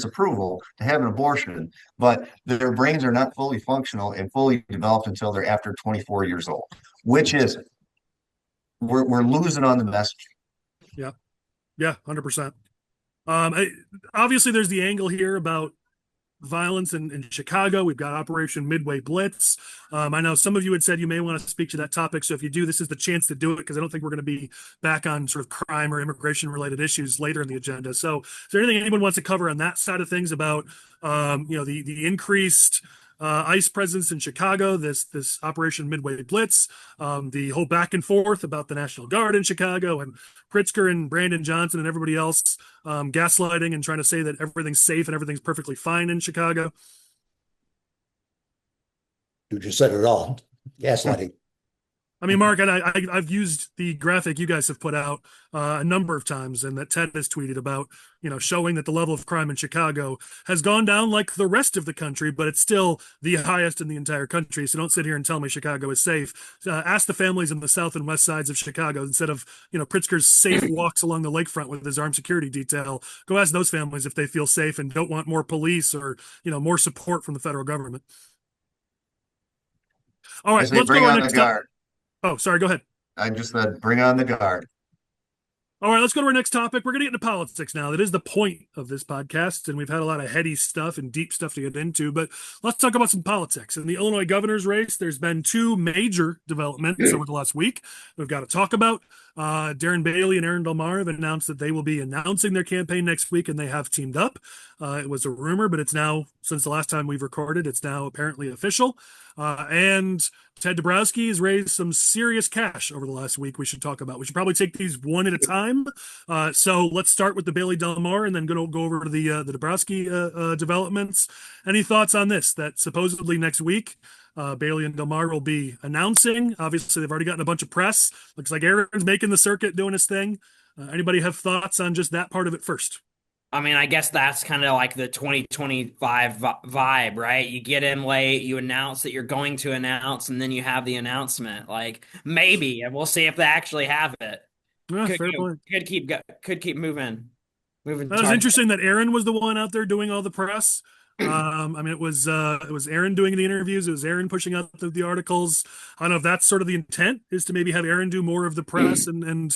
approval to have an abortion, but their brains are not fully functional and fully developed until they're after 24 years old. Which is it? We're losing on the messaging. Yeah. Yeah, 100%. Obviously there's the angle here about violence in Chicago. We've got Operation Midway Blitz. I know some of you had said you may want to speak to that topic. So if you do, this is the chance to do it, because I don't think we're going to be back on sort of crime or immigration related issues later in the agenda. So is there anything anyone wants to cover on that side of things about, the increased ICE presence in Chicago, this Operation Midway Blitz, the whole back and forth about the National Guard in Chicago and Pritzker and Brandon Johnson and everybody else gaslighting and trying to say that everything's safe and everything's perfectly fine in Chicago? You just said it all. Gaslighting. I mean, Mark, and I've used the graphic you guys have put out a number of times, and that Ted has tweeted about, showing that the level of crime in Chicago has gone down like the rest of the country, but it's still the highest in the entire country. So don't sit here and tell me Chicago is safe. Ask the families in the south and west sides of Chicago instead of, Pritzker's safe walks along the lakefront with his armed security detail. Go ask those families if they feel safe and don't want more police or, more support from the federal government. All right, let's go to our next topic. Oh, sorry, go ahead. I just said, bring on the guard. All right, let's go to our next topic. We're going to get into politics now. That is the point of this podcast, and we've had a lot of heady stuff and deep stuff to get into, but let's talk about some politics. In the Illinois governor's race, there's been two major developments over the last week we've got to talk about. Darren Bailey and Aaron Delmar have announced that they will be announcing their campaign next week, and they have teamed up. It was a rumor, but it's now, since the last time we've recorded, it's now apparently official. And Ted Dabrowski has raised some serious cash over the last week we should talk about. We should probably take these one at a time. So let's start with the Bailey Delmar and then go over to the Dabrowski developments. Any thoughts on this? That supposedly next week, Bailey and Delmar will be announcing. Obviously, they've already gotten a bunch of press. Looks like Aaron's making the circuit, doing his thing. Anybody have thoughts on just that part of it first? I mean, I guess that's kind of like the 2025 vibe, right? You get in late, you announce that you're going to announce, and then you have the announcement. Like, maybe, and we'll see if they actually have it. Yeah, fair point. Could keep moving. That was interesting that Aaron was the one out there doing all the press. I mean, it was Aaron doing the interviews. It was Aaron pushing out the articles. I don't know if that's sort of the intent, is to maybe have Aaron do more of the press. And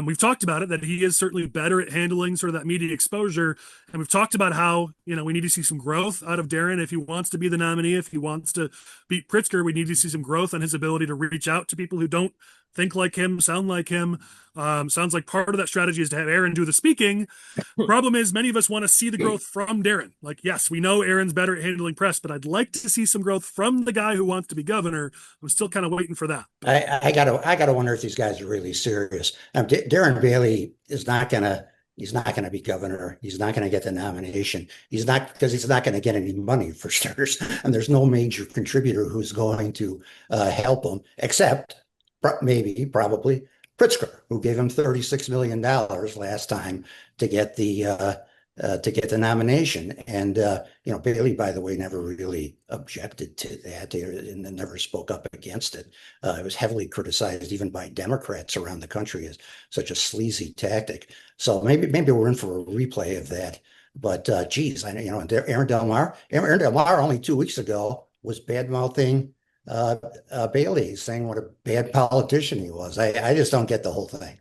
we've talked about it, that he is certainly better at handling sort of that media exposure. And we've talked about how, we need to see some growth out of Darren if he wants to be the nominee, if he wants to beat Pritzker. We need to see some growth on his ability to reach out to people who don't think like him, sound like him. Sounds like part of that strategy is to have Aaron do the speaking. Problem is, many of us want to see the growth from Darren. Like, yes, we know Aaron's better at handling press, but I'd like to see some growth from the guy who wants to be governor. I'm still kind of waiting for that. I gotta wonder if these guys are really serious. Darren Bailey is not gonna. He's not going to be governor. He's not going to get the nomination. He's not, because he's not going to get any money for starters. And there's no major contributor who's going to help him, except probably Pritzker, who gave him $36 million last time to get the nomination. And Bailey, by the way, never really objected to that and never spoke up against it. It was heavily criticized even by Democrats around the country as such a sleazy tactic. So maybe we're in for a replay of that. But geez, Aaron Delmar only 2 weeks ago was bad-mouthing Bailey, saying what a bad politician he was. I just don't get the whole thing.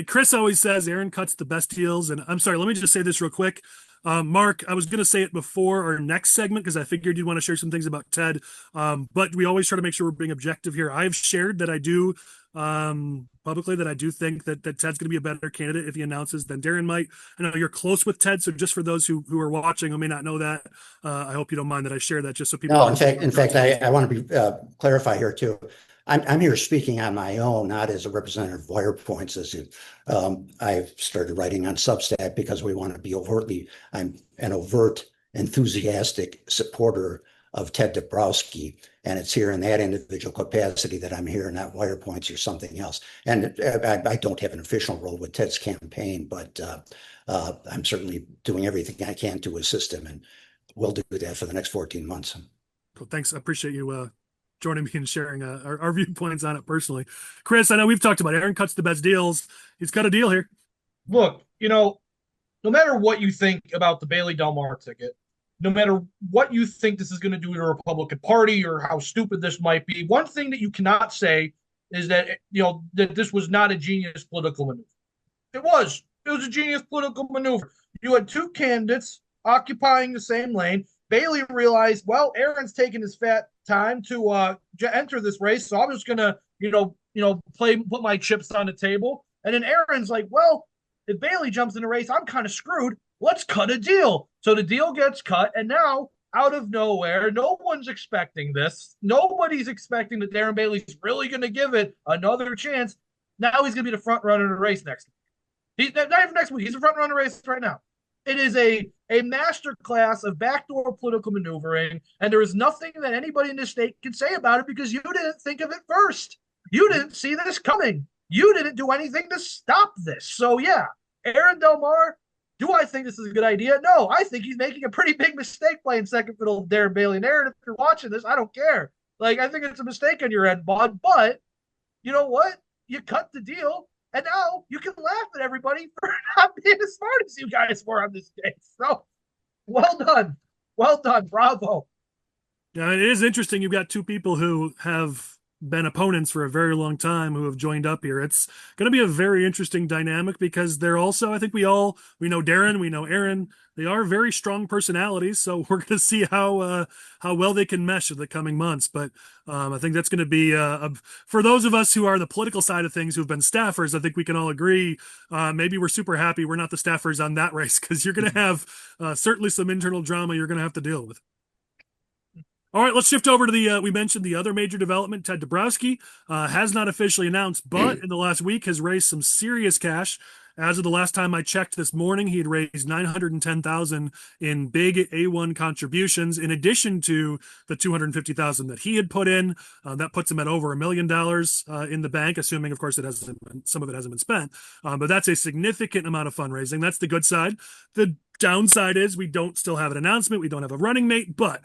Chris always says Aaron cuts the best deals. And I'm sorry, let me just say this real quick. Mark, I was going to say it before our next segment because I figured you'd want to share some things about Ted. But we always try to make sure we're being objective here. I've shared that I do publicly that I do think that Ted's going to be a better candidate if he announces than Darren might. I know you're close with Ted, so just for those who are watching who may not know that, I hope you don't mind that I share that just so people. No, in fact, I want to be clarify here too. I'm here speaking on my own, not as a representative of Wirepoints. I've started writing on Substack because we want to be I'm an overt, enthusiastic supporter of Ted Dabrowski, and it's here in that individual capacity that I'm here, not Wirepoints or something else. And I don't have an official role with Ted's campaign, but I'm certainly doing everything I can to assist him, and we'll do that for the next 14 months. Cool. Thanks. I appreciate you joining me and sharing our viewpoints on it personally. Chris, I know we've talked about Aaron cuts the best deals. He's got a deal here. Look, no matter what you think about the Bailey Delmar ticket, no matter what you think this is going to do to the Republican Party or how stupid this might be, one thing that you cannot say is that, that this was not a genius political maneuver. It was a genius political maneuver. You had two candidates occupying the same lane. Bailey realized, well, Aaron's taking his fat time to enter this race, so I'm just gonna, put my chips on the table. And then Aaron's like, well, if Bailey jumps in the race, I'm kind of screwed. Let's cut a deal. So the deal gets cut, and now out of nowhere, no one's expecting this. Nobody's expecting that Darren Bailey's really going to give it another chance. Now he's going to be the front runner in the race next week. He's not even next week. He's the front runner in the race right now. It is a masterclass of backdoor political maneuvering, and there is nothing that anybody in this state can say about it because you didn't think of it first. You didn't see this coming. You didn't do anything to stop this. So, yeah, Aaron Delmar, do I think this is a good idea? No, I think he's making a pretty big mistake playing second fiddle to Darren Bailey. And Aaron, if you're watching this, I don't care. I think it's a mistake on your end, bud. But you know what? You cut the deal. And now you can laugh at everybody for not being as smart as you guys were on this case. So, well done. Bravo. Yeah, it is interesting. You've got two people who have been opponents for a very long time who have joined up here. It's going to be a very interesting dynamic because they're also, I think we know Darren, we know Aaron. They are very strong personalities, so we're going to see how well they can mesh in the coming months. But I think that's going to be for those of us who are the political side of things who've been staffers. I think we can all agree. Maybe we're super happy we're not the staffers on that race because you're going to have certainly some internal drama you're going to have to deal with. All right, let's shift over to we mentioned the other major development. Ted Dabrowski has not officially announced, but in the last week has raised some serious cash. As of the last time I checked this morning, he had raised $910,000 in big A1 contributions, in addition to the $250,000 that he had put in. That puts him at over $1 million in the bank, assuming, of course, some of it hasn't been spent. But that's a significant amount of fundraising. That's the good side. The downside is we don't still have an announcement. We don't have a running mate, but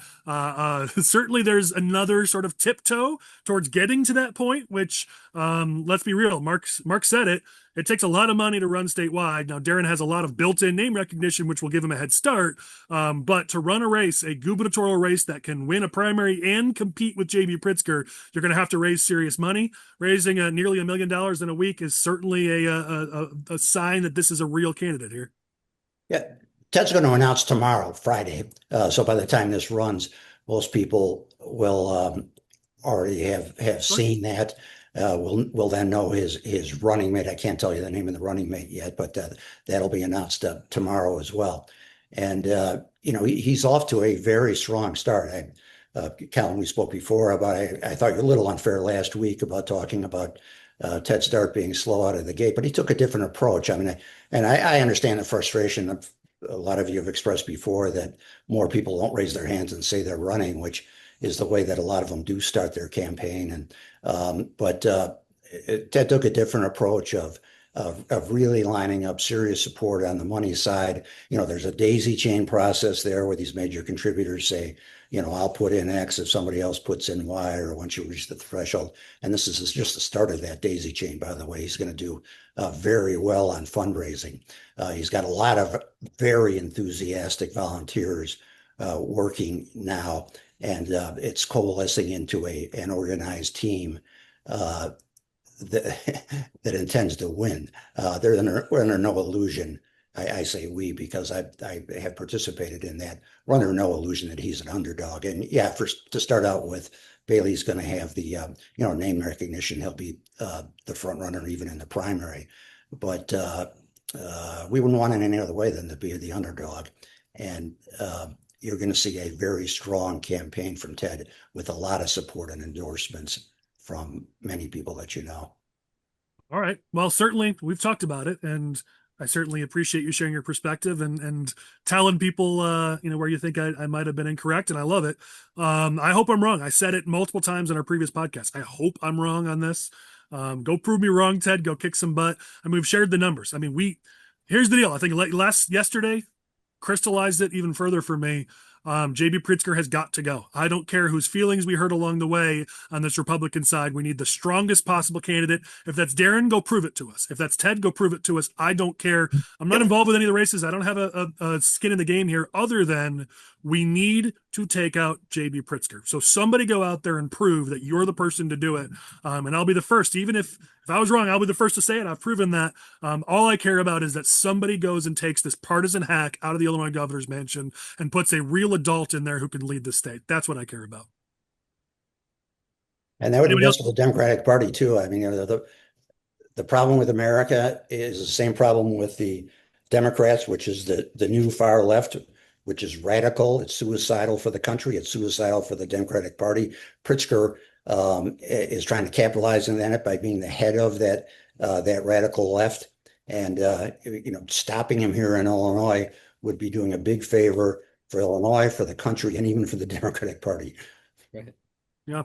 certainly there's another sort of tiptoe towards getting to that point, which let's be real. Mark said it. It takes a lot of money to run statewide. Now, Darren has a lot of built-in name recognition, which will give him a head start. But to run a race, a gubernatorial race that can win a primary and compete with J.B. Pritzker, you're going to have to raise serious money. Raising nearly $1 million in a week is certainly a sign that this is a real candidate here. Yeah, Ted's going to announce tomorrow, Friday. So by the time this runs, most people will already have seen that. We'll then know his running mate. I can't tell you the name of the running mate yet, but that'll be announced tomorrow as well. And he's off to a very strong start. Collin, we spoke before about. I thought you were a little unfair last week about talking about Ted Start being slow out of the gate, but he took a different approach. I mean, I understand the frustration of a lot of you have expressed before that more people don't raise their hands and say they're running, which is the way that a lot of them do start their campaign. But Ted took a different approach of really lining up serious support on the money side. There's a daisy chain process there where these major contributors say, I'll put in X if somebody else puts in Y, or once you reach the threshold. And this is just the start of that daisy chain, by the way. He's going to do very well on fundraising. He's got a lot of very enthusiastic volunteers working now. And it's coalescing into an organized team that intends to win. We're under no illusion. I say we because I have participated in that. We're under no illusion that he's an underdog. And yeah, to start out with, Bailey's going to have the name recognition. He'll be the front runner even in the primary. But we wouldn't want it any other way than to be the underdog. And you're going to see a very strong campaign from Ted with a lot of support and endorsements from many people that you know. All right. Well, certainly we've talked about it, and I certainly appreciate you sharing your perspective and telling people, where you think I might have been incorrect, and I love it. I hope I'm wrong. I said it multiple times in our previous podcast. I hope I'm wrong on this. Go prove me wrong, Ted. Go kick some butt. I mean, we've shared the numbers. I mean, here's the deal. I think yesterday crystallized it even further for me. J.B. Pritzker has got to go. I don't care whose feelings we hurt along the way on this Republican side. We need the strongest possible candidate. If that's Darren, go prove it to us. If that's Ted, go prove it to us. I don't care. I'm not involved with any of the races. I don't have a skin in the game here other than we need to take out J.B. Pritzker. So somebody go out there and prove that you're the person to do it. And I'll be the first. Even if I was wrong, I'll be the first to say it. I've proven that. All I care about is that somebody goes and takes this partisan hack out of the Illinois governor's mansion and puts a real adult in there who can lead the state. That's what I care about. And that would be best for the Democratic Party too. I mean, the problem with America is the same problem with the Democrats, which is the new far left, which is radical. It's suicidal for the country. It's suicidal for the Democratic Party. Pritzker is trying to capitalize on that by being the head of that radical left, and stopping him here in Illinois would be doing a big favor for Illinois, for the country, and even for the Democratic Party. Right. Yeah.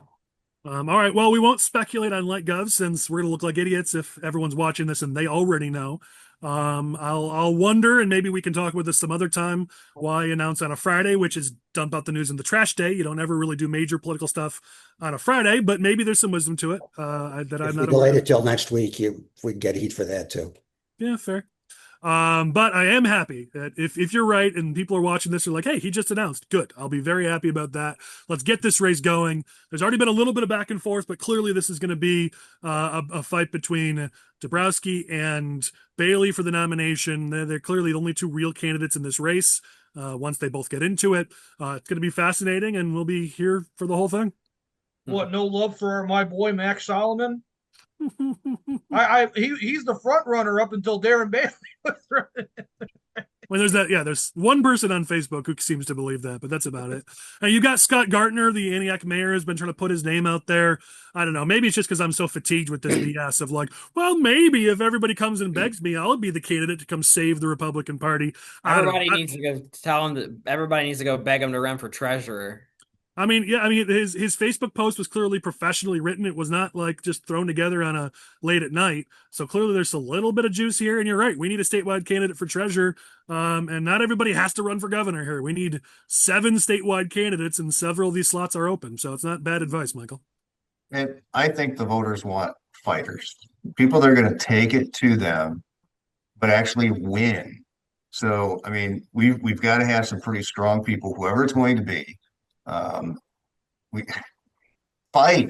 All right. Well, we won't speculate on Light Gov since we're going to look like idiots if everyone's watching this and they already know. I'll wonder, and maybe we can talk with this some other time, why announce on a Friday, which is dump out the news in the trash day. You don't ever really do major political stuff on a Friday, but maybe there's some wisdom to it that I'm not aware of. If we delayed it till next week, we'd get heat for that too. Yeah, fair. But I am happy that if you're right and people are watching this are like, hey, he just announced. Good. I'll be very happy about that. Let's get this race going. There's already been a little bit of back and forth, but clearly this is going to be a fight between Dabrowski and Bailey for the nomination. They're clearly the only two real candidates in this race. Once they both get into it, it's going to be fascinating, and we'll be here for the whole thing. What, no love for my boy Max Solomon? He's the front runner up until Darren Bailey was running. Well, there's one person on Facebook who seems to believe that, but that's about it. And you got Scott Gartner, the Antioch mayor, has been trying to put his name out there. I don't know. Maybe it's just because I'm so fatigued with this BS of like, well, maybe if everybody comes and begs me, I'll be the candidate to come save the Republican Party. Everybody needs to go tell him that everybody needs to go beg him to run for treasurer. I mean, his Facebook post was clearly professionally written. It was not like just thrown together on a late at night. So clearly there's a little bit of juice here. And you're right. We need a statewide candidate for treasurer. And not everybody has to run for governor here. We need 7 statewide candidates, and several of these slots are open. So it's not bad advice, Michael. And I think the voters want fighters, people that are going to take it to them, but actually win. So, I mean, we've got to have some pretty strong people, whoever it's going to be. We fight.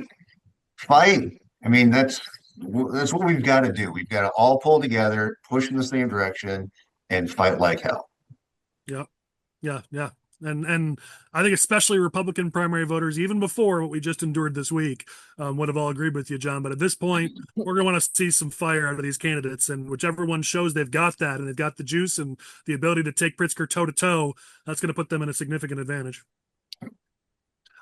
I mean, that's what we've got to do. We've got to all pull together, push in the same direction, and fight like hell. Yeah. And I think especially Republican primary voters, even before what we just endured this week, would have all agreed with you, John. But at this point, we're going to want to see some fire out of these candidates, and whichever one shows they've got that and they've got the juice and the ability to take Pritzker toe to toe, that's going to put them in a significant advantage.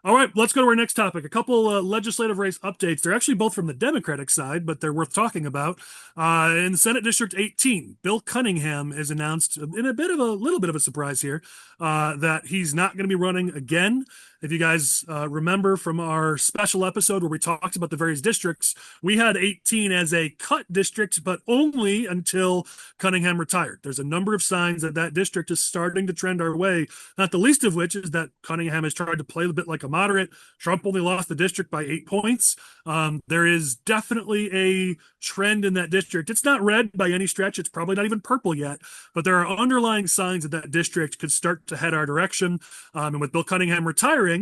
All right, let's go to our next topic. A couple legislative race updates. They're actually both from the Democratic side, but they're worth talking about. In Senate District 18, Bill Cunningham is announced in a little bit of a surprise here that he's not going to be running again. If you guys remember from our special episode where we talked about the various districts, we had 18 as a cut district, but only until Cunningham retired. There's a number of signs that that district is starting to trend our way, not the least of which is that Cunningham has tried to play a bit like a moderate. Trump only lost the district by 8 points. There is definitely a trend in that district. It's not red by any stretch. It's probably not even purple yet, but there are underlying signs that that district could start to head our direction. And with Bill Cunningham retiring,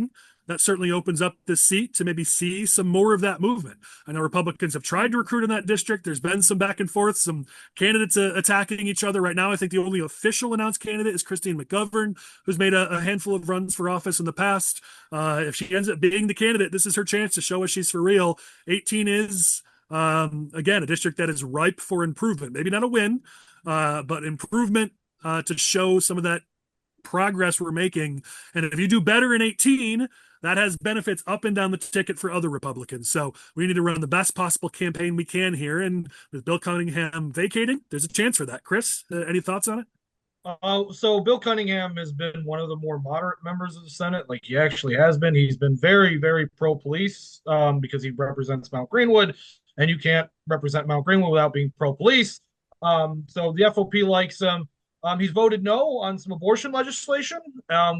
that certainly opens up the seat to maybe see some more of that movement. I know Republicans have tried to recruit in that district. There's been some back and forth, some candidates attacking each other. Right now, I think the only official announced candidate is Christine McGovern, who's made a handful of runs for office in the past. If she ends up being the candidate, this is her chance to show us she's for real. 18 is, again, a district that is ripe for improvement. Maybe not a win, but improvement to show some of that progress we're making. And if you do better in 18, that has benefits up and down the ticket for other Republicans. So we need to run the best possible campaign we can here. And with Bill Cunningham vacating, there's a chance for that. Chris, any thoughts on it? So Bill Cunningham has been one of the more moderate members of the Senate. Like he actually has been. He's been very, very pro-police because he represents Mount Greenwood, and you can't represent Mount Greenwood without being pro-police. So the FOP likes him. He's voted no on some abortion legislation,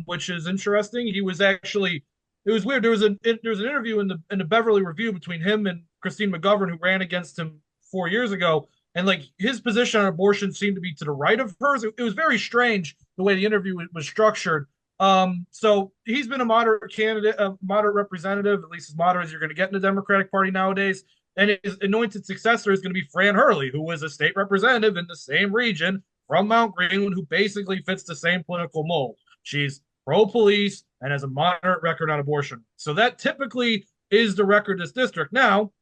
which is interesting. He was actually, it was weird. There was an interview in the Beverly Review between him and Christine McGovern, who ran against him 4 years ago, and like his position on abortion seemed to be to the right of hers. It was very strange the way the interview was structured. So he's been a moderate candidate, a moderate representative, at least as moderate as you're going to get in the Democratic Party nowadays. And his anointed successor is going to be Fran Hurley, who was a state representative in the same region from Mount Greenwood, who basically fits the same political mold. She's pro-police and has a moderate record on abortion. So that typically is the record of this district. Now,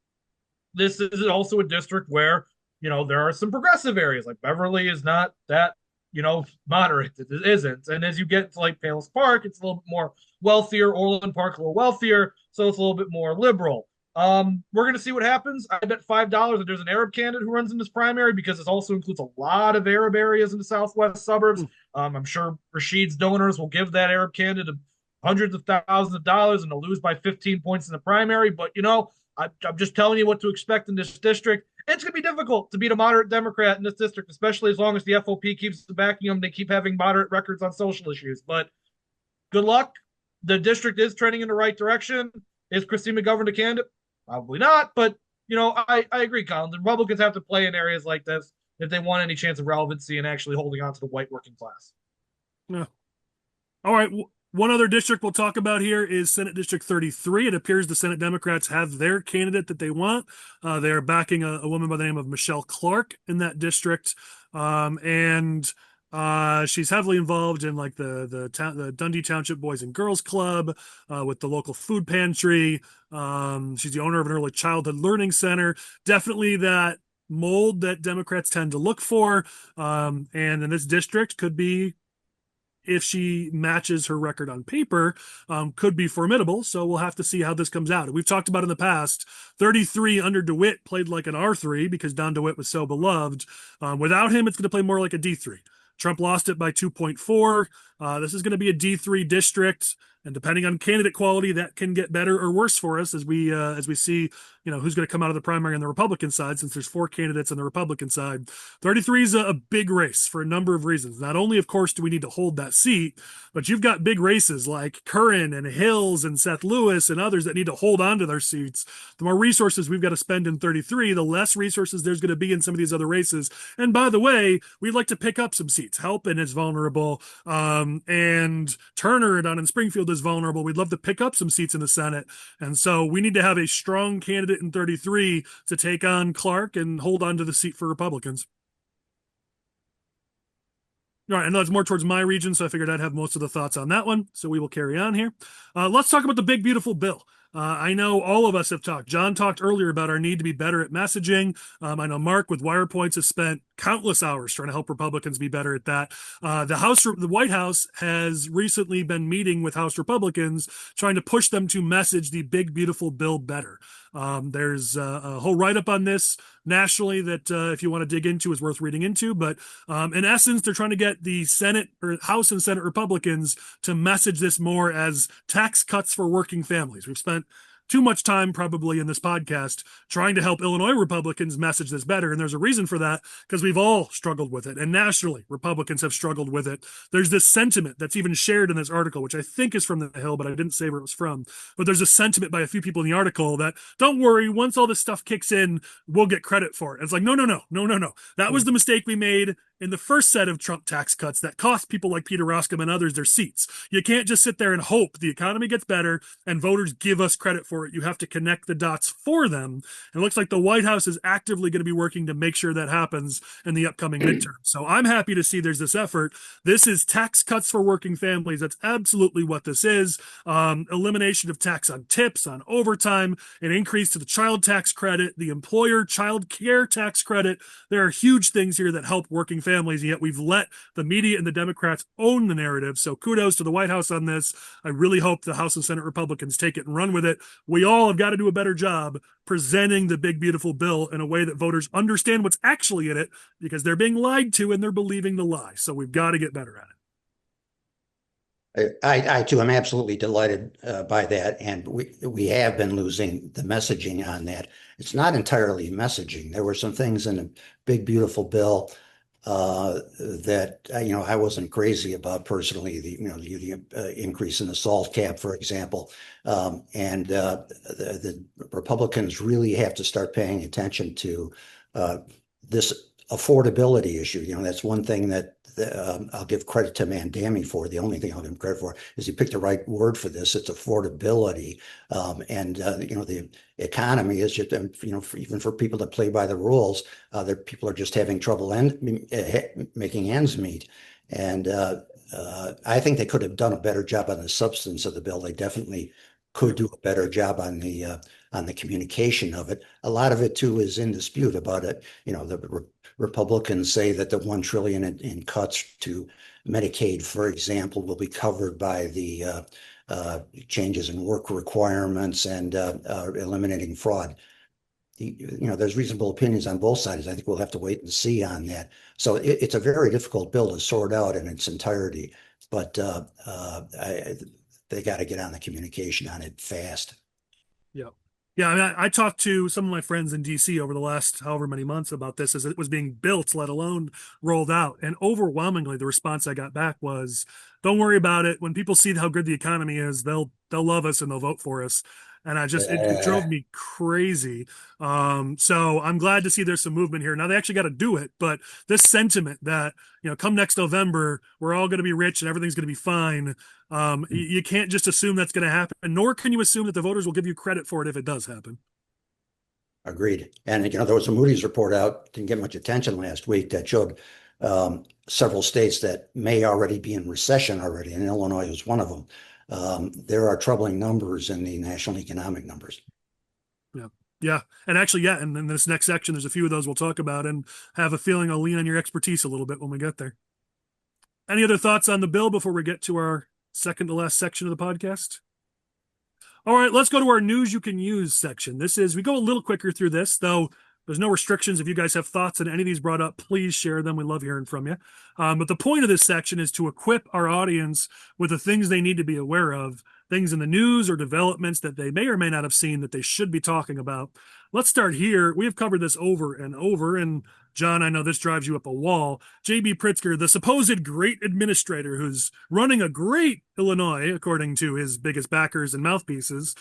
this is also a district where, there are some progressive areas. Like Beverly is not that, moderate. It isn't. And as you get to like Palos Park, it's a little bit more wealthier. Orland Park, a little wealthier. So it's a little bit more liberal. We're going to see what happens. I bet $5 that there's an Arab candidate who runs in this primary because it also includes a lot of Arab areas in the southwest suburbs. I'm sure Rashid's donors will give that Arab candidate hundreds of thousands of dollars and they'll lose by 15 points in the primary. But, I'm just telling you what to expect in this district. It's going to be difficult to beat a moderate Democrat in this district, especially as long as the FOP keeps backing them. They keep having moderate records on social issues. But good luck. The district is trending in the right direction. Is Christine McGovern the candidate? Probably not, but I agree, Colin. The Republicans have to play in areas like this. if they want any chance of relevancy and actually holding on to the white working class. Yeah. All right. One other district we'll talk about here is Senate District 33. It appears the Senate Democrats have their candidate that they want. They are backing a woman by the name of Michelle Clark in that district. And she's heavily involved in like the Dundee Township Boys and Girls Club, with the local food pantry. She's the owner of an early childhood learning center. Definitely that mold that Democrats tend to look for. And in this district could be, if she matches her record on paper, could be formidable. So we'll have to see how this comes out. We've talked about in the past, 33 under DeWitte played like an R3 because Don DeWitte was so beloved. Without him, it's going to play more like a D3. Trump lost it by 2.4. This is going to be a D3 district. And depending on candidate quality, that can get better or worse for us as we see, who's going to come out of the primary on the Republican side, since there's 4 candidates on the Republican side. 33 is a big race for a number of reasons. Not only, of course, do we need to hold that seat, but you've got big races like Curran and Hills and Seth Lewis and others that need to hold on to their seats. The more resources we've got to spend in 33, the less resources there's going to be in some of these other races. And by the way, we'd like to pick up some seats. Halpin is vulnerable, and Turner down in Springfield is vulnerable. We'd love to pick up some seats in the Senate. And so we need to have a strong candidate in 33 to take on Clark and hold on to the seat for Republicans. All right, I know it's more towards my region, so I figured I'd have most of the thoughts on that one. So we will carry on here. Let's talk about the big, beautiful bill. I know all of us have talked. John talked earlier about our need to be better at messaging. I know Mark with Wirepoints has spent countless hours trying to help Republicans be better at that. The White House has recently been meeting with House Republicans, trying to push them to message the big, beautiful bill better. There's a whole write-up on this nationally that if you want to dig into is worth reading into. But in essence, they're trying to get the Senate or House and Senate Republicans to message this more as tax cuts for working families. We've spent too much time probably in this podcast trying to help Illinois Republicans message this better. And there's a reason for that, because we've all struggled with it. And nationally, Republicans have struggled with it. There's this sentiment that's even shared in this article, which I think is from the Hill, but I didn't say where it was from. But there's a sentiment by a few people in the article that, don't worry, once all this stuff kicks in, we'll get credit for it. And it's like, no. That was the mistake we made in the first set of Trump tax cuts that cost people like Peter Roskam and others their seats. You can't just sit there and hope the economy gets better and voters give us credit for it. You have to connect the dots for them. And it looks like the White House is actively going to be working to make sure that happens in the upcoming midterm. So I'm happy to see there's this effort. This is tax cuts for working families. That's absolutely what this is. Elimination of tax on tips, on overtime, an increase to the child tax credit, the employer child care tax credit. There are huge things here that help working families, and yet we've let the media and the Democrats own the narrative. So kudos to the White House on this. I really hope the House and Senate Republicans take it and run with it. We all have got to do a better job presenting the big, beautiful bill in a way that voters understand what's actually in it, because they're being lied to and they're believing the lie. So we've got to get better at it. I too am absolutely delighted by that, and we have been losing the messaging on that. It's not entirely messaging. There were some things in a big, beautiful bill that I wasn't crazy about personally. The increase in the salt cap, for example, and the Republicans really have to start paying attention to this affordability issue. That's one thing that I'll give credit to Mandami for. The only thing I'll give him credit for is he picked the right word for this. It's affordability. The economy is just, even for people that play by the rules, people are just having trouble making ends meet. And I think they could have done a better job on the substance of the bill. They definitely could do a better job on the communication of it. A lot of it too is in dispute about it. The Republicans say that the $1 trillion in cuts to Medicaid, for example, will be covered by the changes in work requirements and eliminating fraud. There's reasonable opinions on both sides. I think we'll have to wait and see on that. So it's a very difficult bill to sort out in its entirety, but they got to get on the communication on it fast. Yeah, I mean, I talked to some of my friends in DC over the last however many months about this as it was being built, let alone rolled out. And overwhelmingly, the response I got back was, don't worry about it. When people see how good the economy is, they'll love us and they'll vote for us. And it drove me crazy. So I'm glad to see there's some movement here. Now they actually got to do it, but this sentiment that, come next November, we're all going to be rich and everything's going to be fine. You can't just assume that's going to happen, nor can you assume that the voters will give you credit for it if it does happen. Agreed. And, there was a Moody's report out, didn't get much attention last week, that showed several states that may already be in recession already, and Illinois is one of them. There are troubling numbers in the national economic numbers. Yeah. And actually, and in this next section, there's a few of those we'll talk about, and have a feeling I'll lean on your expertise a little bit when we get there. Any other thoughts on the bill before we get to our second to last section of the podcast? All right, let's go to our news you can use section. We go a little quicker through this, though there's no restrictions. If you guys have thoughts on any of these brought up, please share them. We love hearing from you. But the point of this section is to equip our audience with the things they need to be aware of, things in the news or developments that they may or may not have seen that they should be talking about. Let's start here. We have covered this over and over, and John, I know this drives you up a wall. J.B. Pritzker, the supposed great administrator who's running a great Illinois, according to his biggest backers and mouthpieces.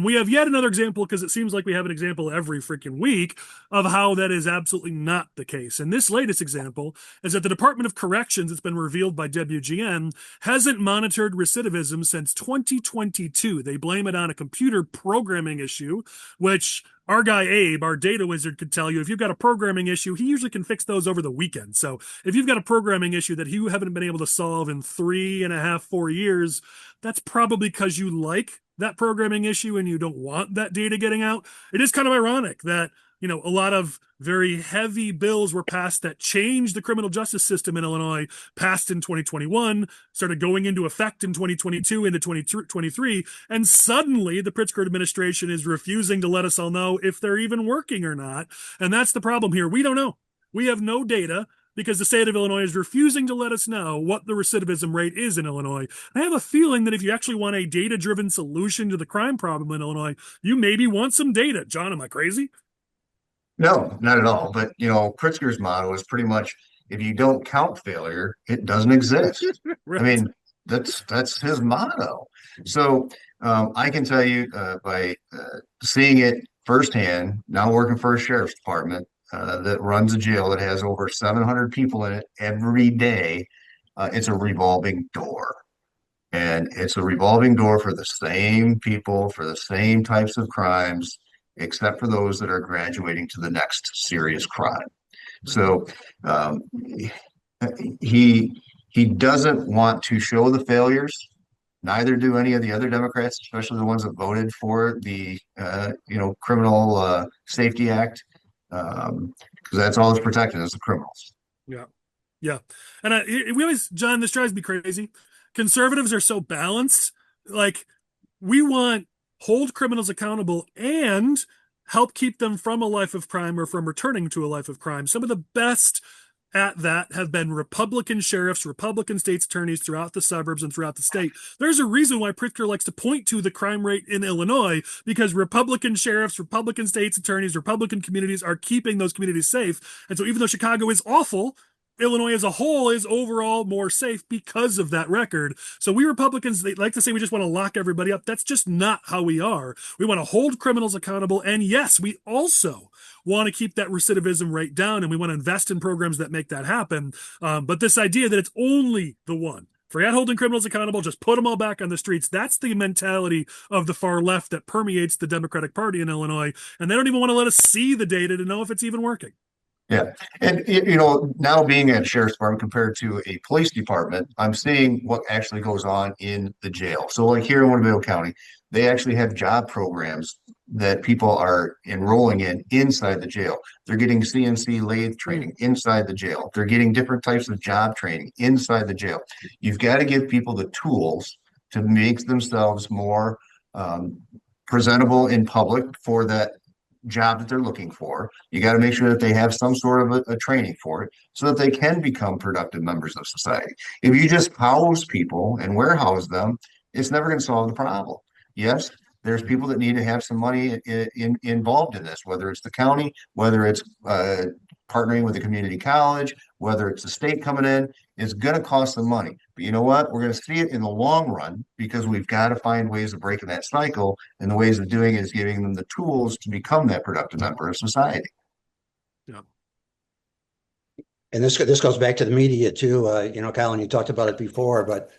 We have yet another example, because it seems like we have an example every freaking week of how that is absolutely not the case. And this latest example is that the Department of Corrections, it's been revealed by WGN, hasn't monitored recidivism since 2022. They blame it on a computer programming issue, which our guy Abe, our data wizard, could tell you if you've got a programming issue, he usually can fix those over the weekend. So if you've got a programming issue that you haven't been able to solve in 3.5, 4 years, that's probably because you like that programming issue and you don't want that data getting out. It is kind of ironic that, a lot of very heavy bills were passed that changed the criminal justice system in Illinois, passed in 2021, started going into effect in 2022 into 2023, and suddenly the Pritzker administration is refusing to let us all know if they're even working or not. And that's the problem here. We don't know. We have no data, because the state of Illinois is refusing to let us know what the recidivism rate is in Illinois. I have a feeling that if you actually want a data-driven solution to the crime problem in Illinois, you maybe want some data. John, am I crazy? No, not at all. But Pritzker's motto is pretty much, if you don't count failure, it doesn't exist. Right. I mean, that's his motto. So I can tell you by seeing it firsthand, now working for a sheriff's department that runs a jail that has over 700 people in it every day, it's a revolving door. And it's a revolving door for the same people, for the same types of crimes, except for those that are graduating to the next serious crime. So he doesn't want to show the failures. Neither do any of the other Democrats, especially the ones that voted for the Criminal Safety Act, because that's all it's protecting is the criminals. Yeah. And we always, John, this drives me crazy. Conservatives are so balanced. Like, we want hold criminals accountable and help keep them from a life of crime or from returning to a life of crime. Some of the best at that have been Republican sheriffs, Republican state's attorneys throughout the suburbs and throughout the state. There's a reason why Pritzker likes to point to the crime rate in Illinois, because Republican sheriffs, Republican state's attorneys, Republican communities are keeping those communities safe. And so even though Chicago is awful, Illinois as a whole is overall more safe because of that record. So we Republicans, they like to say we just want to lock everybody up. That's just not how we are. We want to hold criminals accountable. And yes, we also want to keep that recidivism rate down, and we want to invest in programs that make that happen. But this idea that it's only the one, forget holding criminals accountable, just put them all back on the streets. That's the mentality of the far left that permeates the Democratic Party in Illinois. And they don't even want to let us see the data to know if it's even working. Yeah. And, now being at sheriff's department compared to a police department, I'm seeing what actually goes on in the jail. So like here in Winnebago County, they actually have job programs that people are enrolling in inside the jail. They're getting CNC lathe training inside the jail. They're getting different types of job training inside the jail. You've got to give people the tools to make themselves more presentable in public for that job that they're looking for. You got to make sure that they have some sort of a training for it so that they can become productive members of society. If you just house people and warehouse them, it's never going to solve the problem. Yes, there's people that need to have some money involved in this, whether it's the county, whether it's partnering with a community college, whether it's the state coming in, it's going to cost them money. But you know what? We're going to see it in the long run because we've got to find ways of breaking that cycle. And the ways of doing it is giving them the tools to become that productive member of society. Yeah. And this goes back to the media too. Collin, you talked about it before, but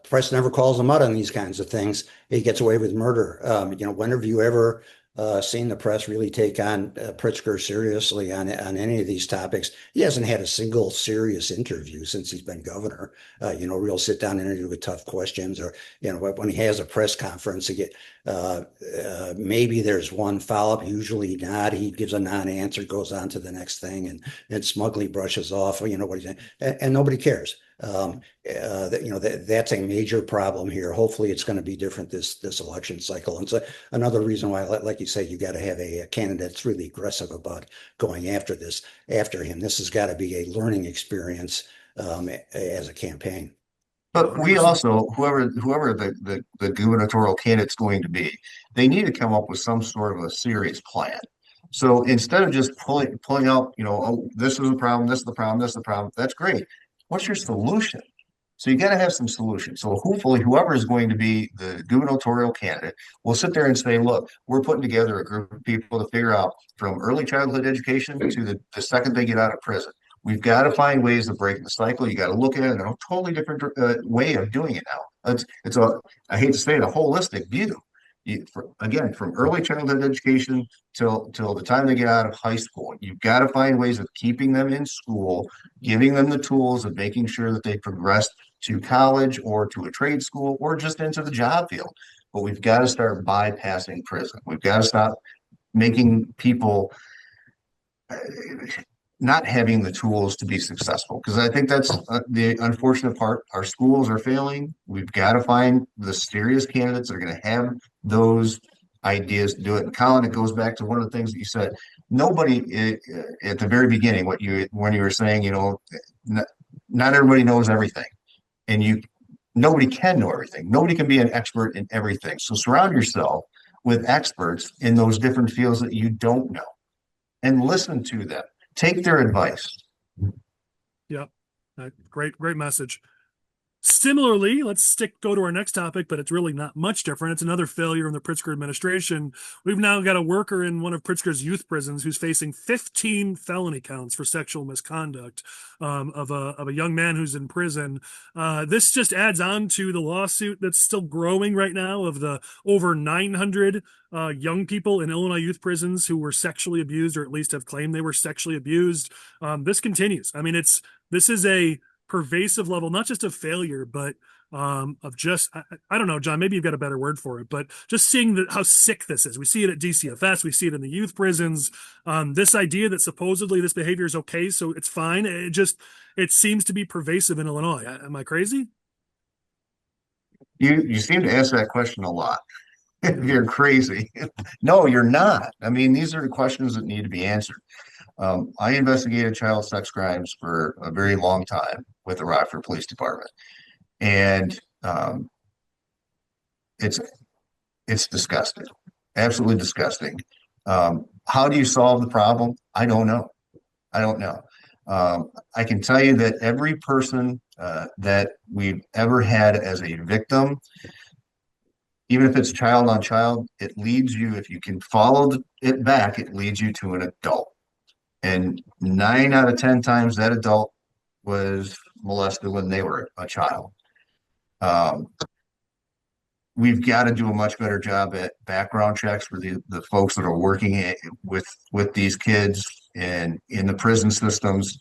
press never calls them out on these kinds of things. He gets away with murder. When have you ever seen the press really take on Pritzker seriously on any of these topics? He hasn't had a single serious interview since he's been governor. Real sit down interview with tough questions, or when he has a press conference, maybe there's one follow-up, usually not. He gives a non-answer, goes on to the next thing, and smugly brushes off. What he's saying, and nobody cares. That's a major problem here. Hopefully it's going to be different this election cycle. And so another reason why, like you say, you got to have a candidate that's really aggressive about going after him. This has got to be a learning experience as a campaign. But we also, whoever the gubernatorial candidate's going to be, they need to come up with some sort of a serious plan. So instead of just pulling out, this is the problem, this is the problem, this is the problem, that's great. What's your solution? So you got to have some solutions. So hopefully whoever is going to be the gubernatorial candidate will sit there and say, look, we're putting together a group of people to figure out from early childhood education to the second they get out of prison. We've got to find ways of breaking the cycle. You got to look at it in a totally different way of doing it now. I hate to say it, a holistic view. Again, from early childhood education till the time they get out of high school, you've got to find ways of keeping them in school, giving them the tools of making sure that they progress to college or to a trade school or just into the job field. But we've got to start bypassing prison. We've got to stop making people not having the tools to be successful, because I think that's the unfortunate part. Our schools are failing. We've got to find the serious candidates that are going to have those ideas to do it. And Collin, it goes back to one of the things that you said. Nobody at the very beginning, when you were saying, not everybody knows everything, and nobody can know everything. Nobody can be an expert in everything. So surround yourself with experts in those different fields that you don't know, and listen to them. Take their advice. Yeah, great message. Similarly, let's go to our next topic, but it's really not much different. It's another failure in the Pritzker administration. We've now got a worker in one of Pritzker's youth prisons who's facing 15 felony counts for sexual misconduct of a young man who's in prison. This just adds on to the lawsuit that's still growing right now of the over 900 young people in Illinois youth prisons who were sexually abused, or at least have claimed they were sexually abused. This continues. I mean, this is a pervasive level, not just of failure, but of just, I don't know, John, maybe you've got a better word for it, but just seeing how sick this is. We see it at DCFS, we see it in the youth prisons. This idea that supposedly this behavior is okay, so it's fine. It seems to be pervasive in Illinois. Am I crazy? You seem to ask that question a lot. You're crazy. No, you're not. I mean, these are the questions that need to be answered. I investigated child sex crimes for a very long time with the Rockford Police Department, and it's disgusting, absolutely disgusting. How do you solve the problem? I don't know. I can tell you that every person that we've ever had as a victim, even if it's child on child, it leads you, if you can follow it back, it leads you to an adult. And 9 out of 10 times that adult was molested when they were a child. We've got to do a much better job at background checks for the folks that are working with these kids and in the prison systems,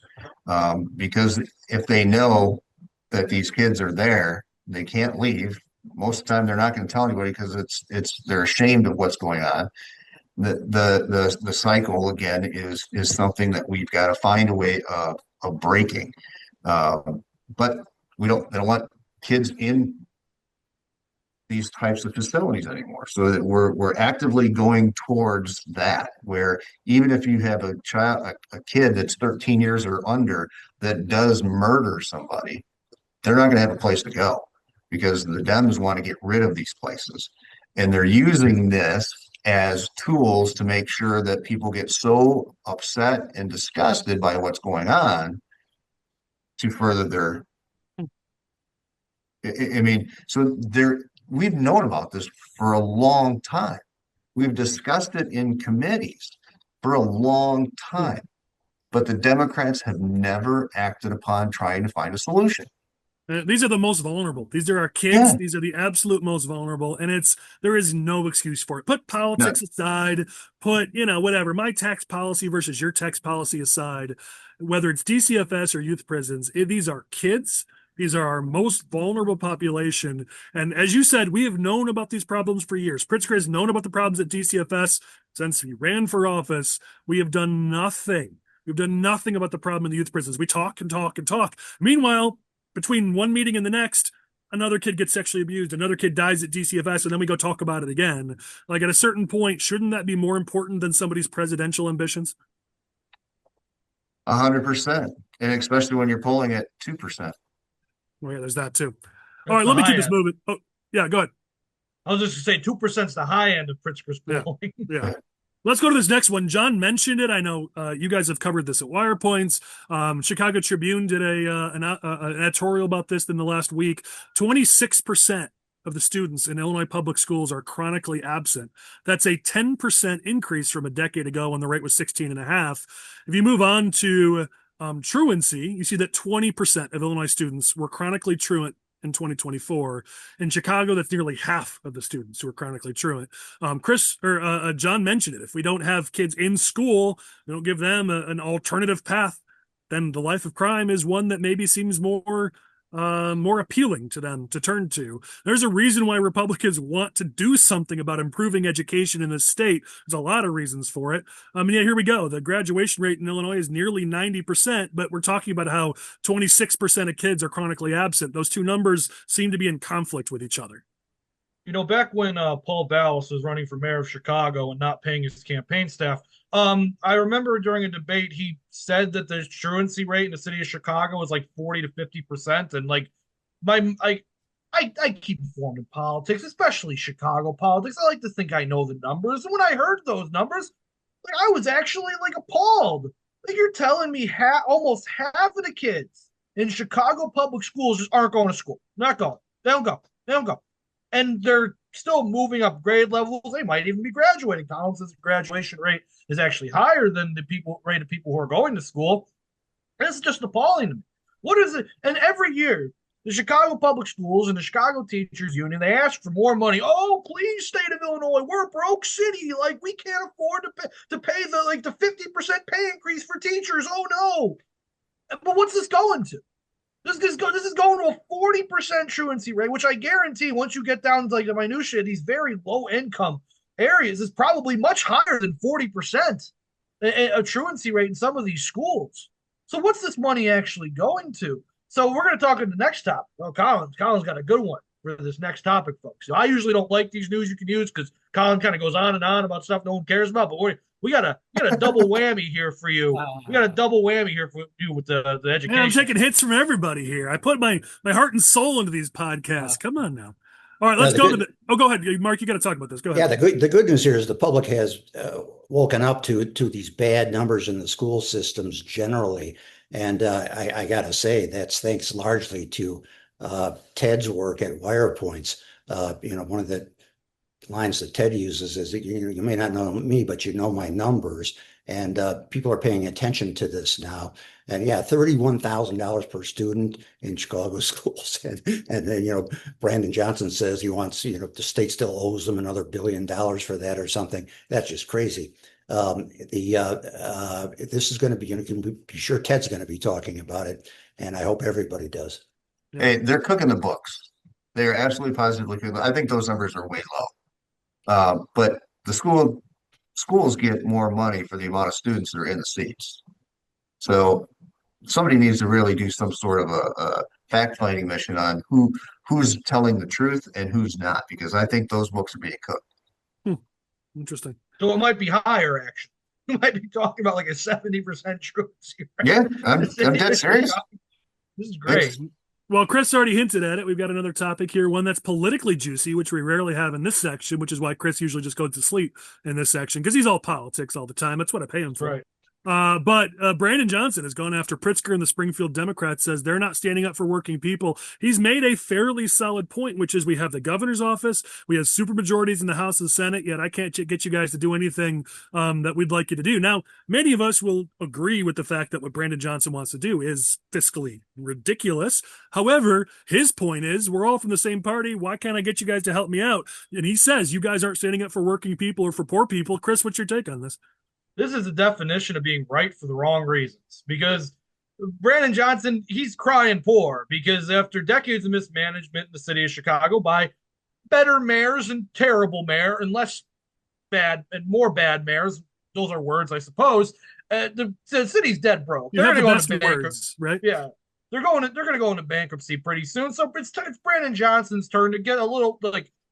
because if they know that these kids are there, they can't leave. Most of the time, they're not going to tell anybody because they're ashamed of what's going on. The cycle again is something that we've got to find a way of breaking, but they don't want kids in these types of facilities anymore. So that we're actively going towards that, where even if you have a kid that's 13 years or under that does murder somebody, they're not going to have a place to go because the Dems want to get rid of these places, and they're using this as tools to make sure that people get so upset and disgusted by what's going on to further their. I mean, so we've known about this for a long time. We've discussed it in committees for a long time, but the Democrats have never acted upon trying to find a solution. These are the most vulnerable. These are our kids. Yeah. These are the absolute most vulnerable. And there is no excuse for it. Put politics aside, put, whatever, my tax policy versus your tax policy aside, whether it's DCFS or youth prisons, these are kids. These are our most vulnerable population. And as you said, we have known about these problems for years. Pritzker has known about the problems at DCFS since he ran for office. We have done nothing. We've done nothing about the problem in the youth prisons. We talk and talk and talk. Meanwhile, between one meeting and the next, another kid gets sexually abused, another kid dies at DCFS, and then we go talk about it again. Like, at a certain point, shouldn't that be more important than somebody's presidential ambitions? 100%, and especially when you're polling at 2%. Well, yeah, there's that too. All right, let me keep this moving. Oh, yeah, go ahead. I was just going to say 2% is the high end of Pritzker's polling. Yeah. Let's go to this next one. John mentioned it. I know you guys have covered this at Wirepoints. Chicago Tribune did an editorial about this in the last week. 26% of the students in Illinois public schools are chronically absent. That's a 10% increase from a decade ago when the rate was 16.5. If you move on to truancy, you see that 20% of Illinois students were chronically truant in 2024. In Chicago, that's nearly half of the students who are chronically truant. John mentioned it. If we don't have kids in school, we don't give them an alternative path, then the life of crime is one that maybe seems more appealing to them to turn to. There's a reason why Republicans want to do something about improving education in this state. There's a lot of reasons for it. Here we go. The graduation rate in Illinois is nearly 90%, but we're talking about how 26% of kids are chronically absent. Those two numbers seem to be in conflict with each other. Back when Paul Vallis was running for mayor of Chicago and not paying his campaign staff, I remember during a debate he said that the truancy rate in the city of Chicago was like 40 to 50%, and I keep informed in politics, especially Chicago politics. I like to think I know the numbers, and when I heard those numbers, I was actually appalled. You're telling me almost half of the kids in Chicago public schools just aren't going to school, not going. They don't go. And they're still moving up grade levels. They might even be graduating. Collin says the graduation rate is actually higher than the rate of people who are going to school. And it's just appalling to me. What is it? And every year, the Chicago Public Schools and the Chicago Teachers Union, they ask for more money. Oh, please, state of Illinois, we're a broke city. We can't afford to pay the 50% pay increase for teachers. Oh no! But what's this going to? This is going to a 40% truancy rate, which I guarantee once you get down to the minutiae of these very low income areas is probably much higher than 40% a truancy rate in some of these schools. So what's this money actually going to? So we're going to talk in the next topic. Oh, Collin's got a good one for this next topic, folks. So I usually don't like these news you can use because Collin kind of goes on and on about stuff no one cares about, but we got a double whammy here for you. We got a double whammy here for you with the education. Man, I'm taking hits from everybody here. I put my heart and soul into these podcasts. Come on now. All right, let's go to the. Oh, go ahead, Mark. You got to talk about this. Go ahead. Yeah, the good news here is the public has woken up to these bad numbers in the school systems generally, and I got to say that's thanks largely to Ted's work at Wirepoints. One of the lines that Ted uses is that you may not know me, but you know my numbers, and people are paying attention to this now. And yeah, $31,000 per student in Chicago schools, and then Brandon Johnson says he wants the state still owes them another $1 billion for that or something. That's just crazy. This is going to be, you can be sure Ted's going to be talking about it, and I hope everybody does. Hey, they're cooking the books. They are absolutely positively cooking. I think those numbers are way low. But the schools get more money for the amount of students that are in the seats. So somebody needs to really do some sort of a fact-finding mission on who's telling the truth and who's not, because I think those books are being cooked. Interesting. So it might be higher, actually. We might be talking about a 70% truancy rate. Yeah, I'm dead serious. This is great. Well, Chris already hinted at it. We've got another topic here, one that's politically juicy, which we rarely have in this section, which is why Chris usually just goes to sleep in this section because he's all politics all the time. That's what I pay him for. Right. But Brandon Johnson has gone after Pritzker, and the Springfield Democrats says they're not standing up for working people. He's made a fairly solid point, which is we have the governor's office, we have supermajorities in the House and the Senate, yet I can't get you guys to do anything that we'd like you to do. Now, many of us will agree with the fact that what Brandon Johnson wants to do is fiscally ridiculous. However, his point is we're all from the same party. Why can't I get you guys to help me out? And he says you guys aren't standing up for working people or for poor people. Chris, what's your take on this? This is the definition of being right for the wrong reasons. Because Brandon Johnson, he's crying poor because after decades of mismanagement in the city of Chicago by better mayors and terrible mayor and less bad and more bad mayors, those are words, I suppose. The city's dead broke. You They're have going the to go best into words, right? Yeah, they're going to go into bankruptcy pretty soon. So it's Brandon Johnson's turn to get a little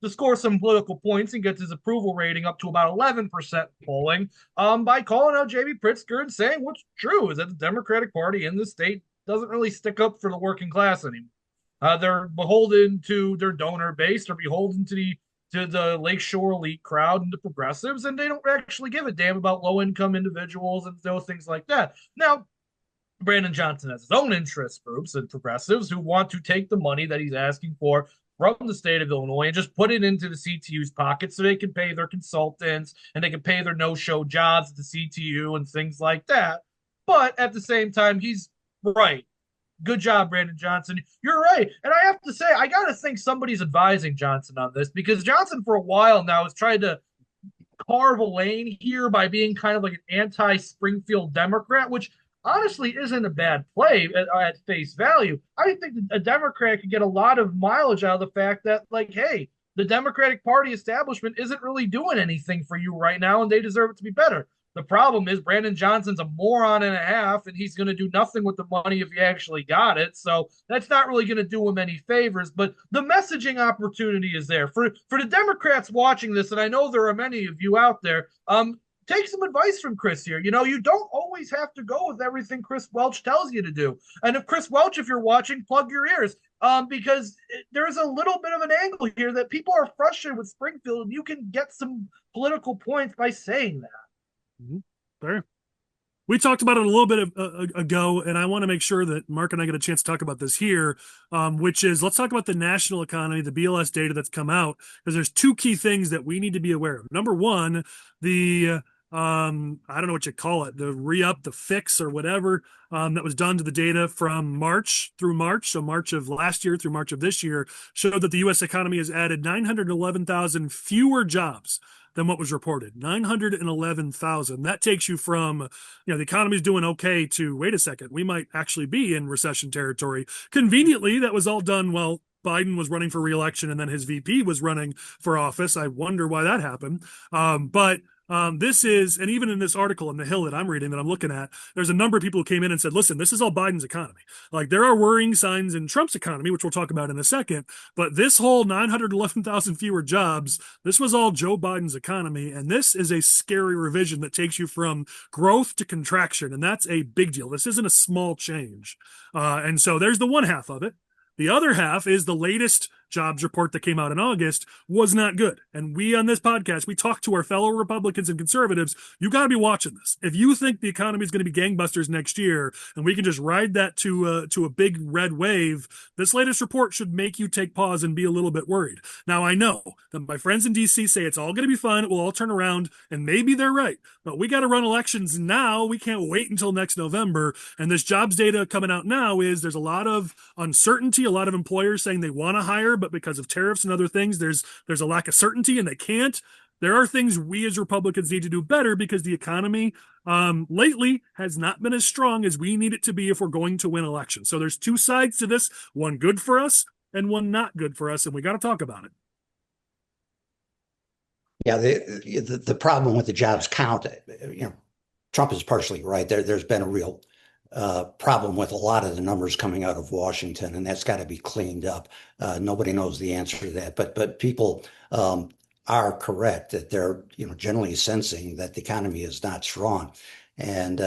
to score some political points and gets his approval rating up to about 11% polling by calling out J.B. Pritzker and saying what's true is that the Democratic Party in the state doesn't really stick up for the working class anymore. They're beholden to their donor base. They're beholden to the Lakeshore elite crowd and the progressives, and they don't actually give a damn about low-income individuals and those things like that. Now, Brandon Johnson has his own interest groups and progressives who want to take the money that he's asking for from the state of Illinois and just put it into the CTU's pocket so they can pay their consultants and they can pay their no-show jobs at the CTU and things like that. But at the same time, he's right. Good job, Brandon Johnson. You're right. And I have to say, I got to think somebody's advising Johnson on this because Johnson for a while now has tried to carve a lane here by being kind of like an anti-Springfield Democrat, which honestly isn't a bad play at face value. I think a Democrat could get a lot of mileage out of the fact that, like, hey, the Democratic Party establishment isn't really doing anything for you right now, and they deserve it to be better. The problem is Brandon Johnson's a moron and a half, and he's going to do nothing with the money if he actually got it. So that's not really going to do him any favors. But the messaging opportunity is there. For the Democrats watching this, and I know there are many of you out there, take some advice from Chris here. You know, you don't always have to go with everything Chris Welch tells you to do. And if Chris Welch, if you're watching, plug your ears because there's a little bit of an angle here that people are frustrated with Springfield, and you can get some political points by saying that. Mm-hmm. Fair. We talked about it a little bit ago, and I want to make sure that Mark and I get a chance to talk about this here, which is let's talk about the national economy, the BLS data that's come out, because there's two key things that we need to be aware of. Number one, the I don't know what you call it, the re-up, the fix or whatever that was done to the data from March through March. So March of last year through March of this year showed that the U.S. economy has added 911,000 fewer jobs than what was reported. 911,000. That takes you from, the economy's doing okay to, wait a second, we might actually be in recession territory. Conveniently, that was all done while Biden was running for re-election and then his VP was running for office. I wonder why that happened. But this is, and even in this article in The Hill that I'm reading, that I'm looking at, there's a number of people who came in and said, listen, this is all Biden's economy. Like, there are worrying signs in Trump's economy, which we'll talk about in a second, but this whole 911,000 fewer jobs, this was all Joe Biden's economy, and this is a scary revision that takes you from growth to contraction, and that's a big deal. This isn't a small change. And so there's the one half of it. The other half is the latest jobs report that came out in August was not good. And we on this podcast, we talk to our fellow Republicans and conservatives. You got to be watching this. If you think the economy is going to be gangbusters next year and we can just ride that to a big red wave, this latest report should make you take pause and be a little bit worried. Now, I know that my friends in DC say it's all going to be fun. It will all turn around, and maybe they're right. But we got to run elections now. We can't wait until next November. And this jobs data coming out now is there's a lot of uncertainty, a lot of employers saying they want to hire, but because of tariffs and other things, there's a lack of certainty and they can't. There are things we as Republicans need to do better because the economy lately has not been as strong as we need it to be if we're going to win elections. So there's two sides to this, one good for us and one not good for us, and we got to talk about it. Yeah, the problem with the jobs count, Trump is partially right. There's been a real problem with a lot of the numbers coming out of Washington, and that's got to be cleaned up. Nobody knows the answer to that, but people are correct that they're generally sensing that the economy is not strong. And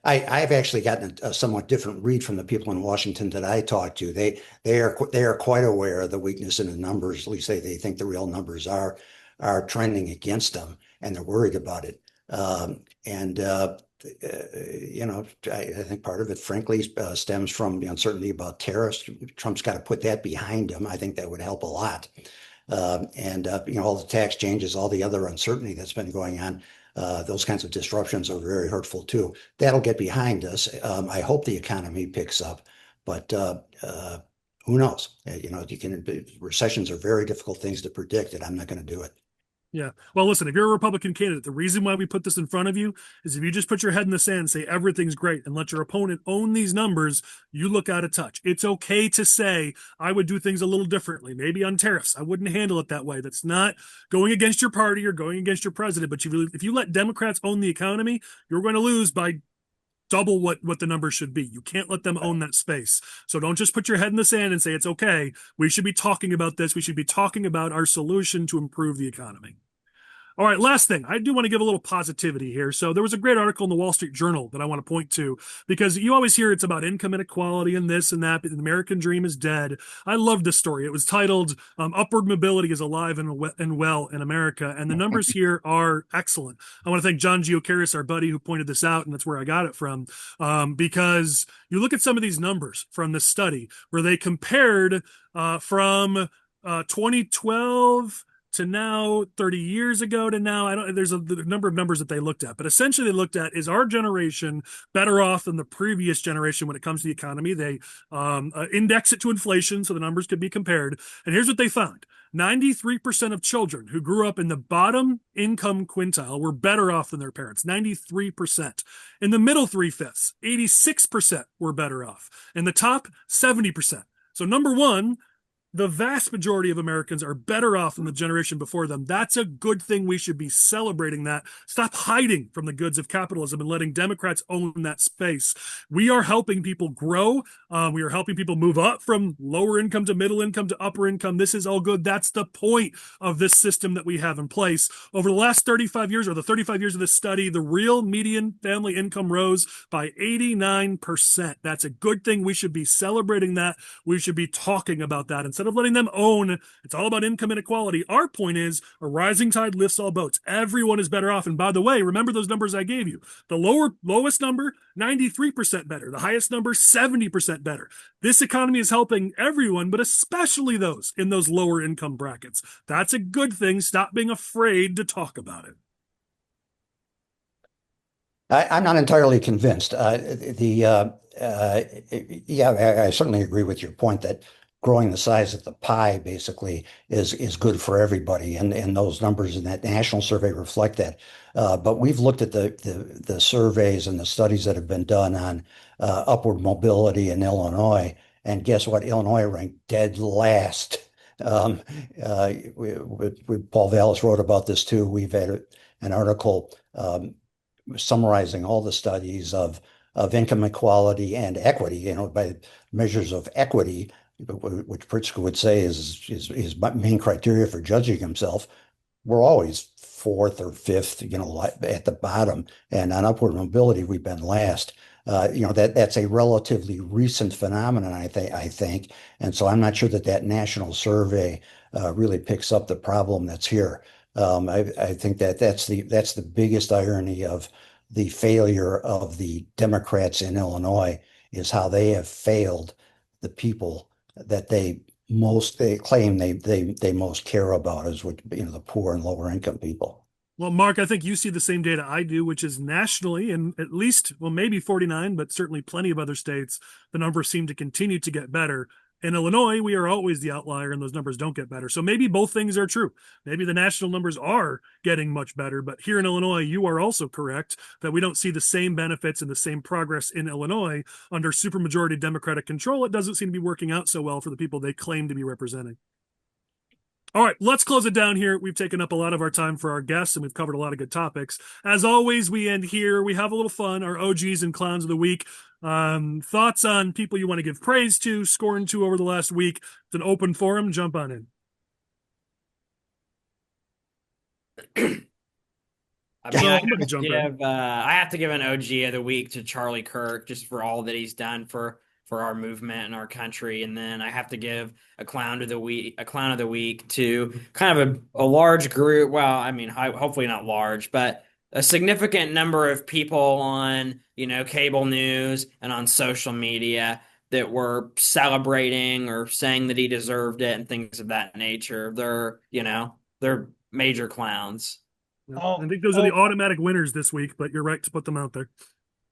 I've actually gotten a somewhat different read from the people in Washington that I talk to. They are quite aware of the weakness in the numbers. At least they think the real numbers are trending against them, and they're worried about it. And I think part of it, frankly, stems from the uncertainty about tariffs. Trump's got to put that behind him. I think that would help a lot. All the tax changes, all the other uncertainty that's been going on. Those kinds of disruptions are very hurtful too. That'll get behind us. I hope the economy picks up, but who knows? Recessions are very difficult things to predict, and I'm not going to do it. Yeah. Well, listen, if you're a Republican candidate, the reason why we put this in front of you is if you just put your head in the sand and say everything's great and let your opponent own these numbers, you look out of touch. It's okay to say, I would do things a little differently, maybe on tariffs. I wouldn't handle it that way. That's not going against your party or going against your president. But if you let Democrats own the economy, you're going to lose by double what the numbers should be. You can't let them own that space. So don't just put your head in the sand and say it's okay. We should be talking about this. We should be talking about our solution to improve the economy. All right, last thing. I do want to give a little positivity here. So there was a great article in the Wall Street Journal that I want to point to because you always hear it's about income inequality and this and that, but the American dream is dead. I love this story. It was titled Upward Mobility is Alive and Well in America, and the numbers here are excellent. I want to thank John Giocaris, our buddy, who pointed this out, and that's where I got it from, because you look at some of these numbers from this study where they compared from 2012 to now, 30 years ago to now. There's a number of numbers that they looked at, but essentially they looked at, is our generation better off than the previous generation when it comes to the economy? They index it to inflation so the numbers could be compared. And here's what they found. 93% of children who grew up in the bottom income quintile were better off than their parents. 93%. In the middle 3/5, 86% were better off. In the top, 70%. So number one, the vast majority of Americans are better off than the generation before them. That's a good thing. We should be celebrating that. Stop hiding from the goods of capitalism and letting Democrats own that space. We are helping people grow. We are helping people move up from lower income to middle income to upper income. This is all good. That's the point of this system that we have in place. Over the last 35 years, or the 35 years of this study, the real median family income rose by 89%. That's a good thing. We should be celebrating that. We should be talking about that instead of letting them own. It's all about income inequality. Our point is a rising tide lifts all boats. Everyone is better off. And by the way, remember those numbers I gave you. The lowest number, 93% better. The highest number, 70% better. This economy is helping everyone, but especially those in those lower income brackets. That's a good thing. Stop being afraid to talk about it. I'm not entirely convinced. I certainly agree with your point that growing the size of the pie basically is good for everybody, and those numbers in that national survey reflect that. But we've looked at the surveys and the studies that have been done on upward mobility in Illinois, and guess what? Illinois ranked dead last. Paul Vallis wrote about this too. We've had an article summarizing all the studies of income equality and equity, by measures of equity, which Pritzker would say is his main criteria for judging himself. We're always fourth or fifth, at the bottom, and on upward mobility, we've been last. That's a relatively recent phenomenon, I think, and so I'm not sure that national survey really picks up the problem that's here. I think that's the biggest irony of the failure of the Democrats in Illinois is how they have failed the people that they claim they most care about, is the poor and lower income people. Well, Mark, I think you see the same data I do, which is nationally, and at least, well, maybe 49, but certainly plenty of other states, the numbers seem to continue to get better. In Illinois, we are always the outlier, and those numbers don't get better. So maybe both things are true. Maybe the national numbers are getting much better, but here in Illinois, you are also correct that we don't see the same benefits and the same progress in Illinois under supermajority Democratic control. It doesn't seem to be working out so well for the people they claim to be representing. All right, let's close it down here. We've taken up a lot of our time for our guests, and we've covered a lot of good topics. As always, we end here. We have a little fun, our OGs and clowns of the week. Thoughts on people you want to give praise to, scorn to over the last week. It's an open forum. Jump on in. I mean, Somebody jump in. I have to give an OG of the week to Charlie Kirk just for all that he's done for our movement and our country, and then I have to give a clown of the week to kind of a large group. Well, I mean, hopefully not large, but a significant number of people on cable news and on social media that were celebrating or saying that he deserved it and things of that nature. They're major clowns. I think those are the automatic winners this week, but you're right to put them out there.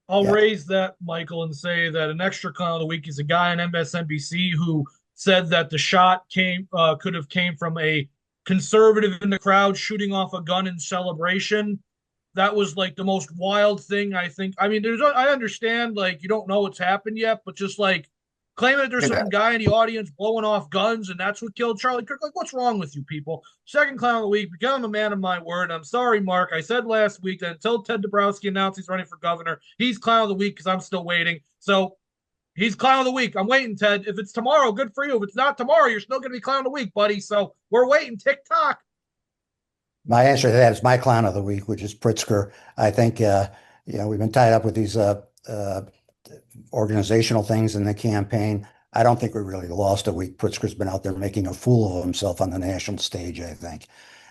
I'll raise that, Michael, and say that an extra clown of the week is a guy on MSNBC who said that the shot could have came from a conservative in the crowd shooting off a gun in celebration. That was like the most wild thing, I think. I mean, I understand, like, you don't know what's happened yet, but just like claiming that there's some guy in the audience blowing off guns and that's what killed Charlie Kirk. Like, what's wrong with you people? Second clown of the week, because I'm a man of my word. I'm sorry, Mark. I said last week that until Ted Dabrowski announced he's running for governor, he's clown of the week because I'm still waiting. So he's clown of the week. I'm waiting, Ted. If it's tomorrow, good for you. If it's not tomorrow, you're still going to be clown of the week, buddy. So we're waiting. Tick-tock. My answer to that is my clown of the week, which is Pritzker. I think, we've been tied up with these organizational things in the campaign. I don't think we really lost a week. Pritzker's been out there making a fool of himself on the national stage, I think,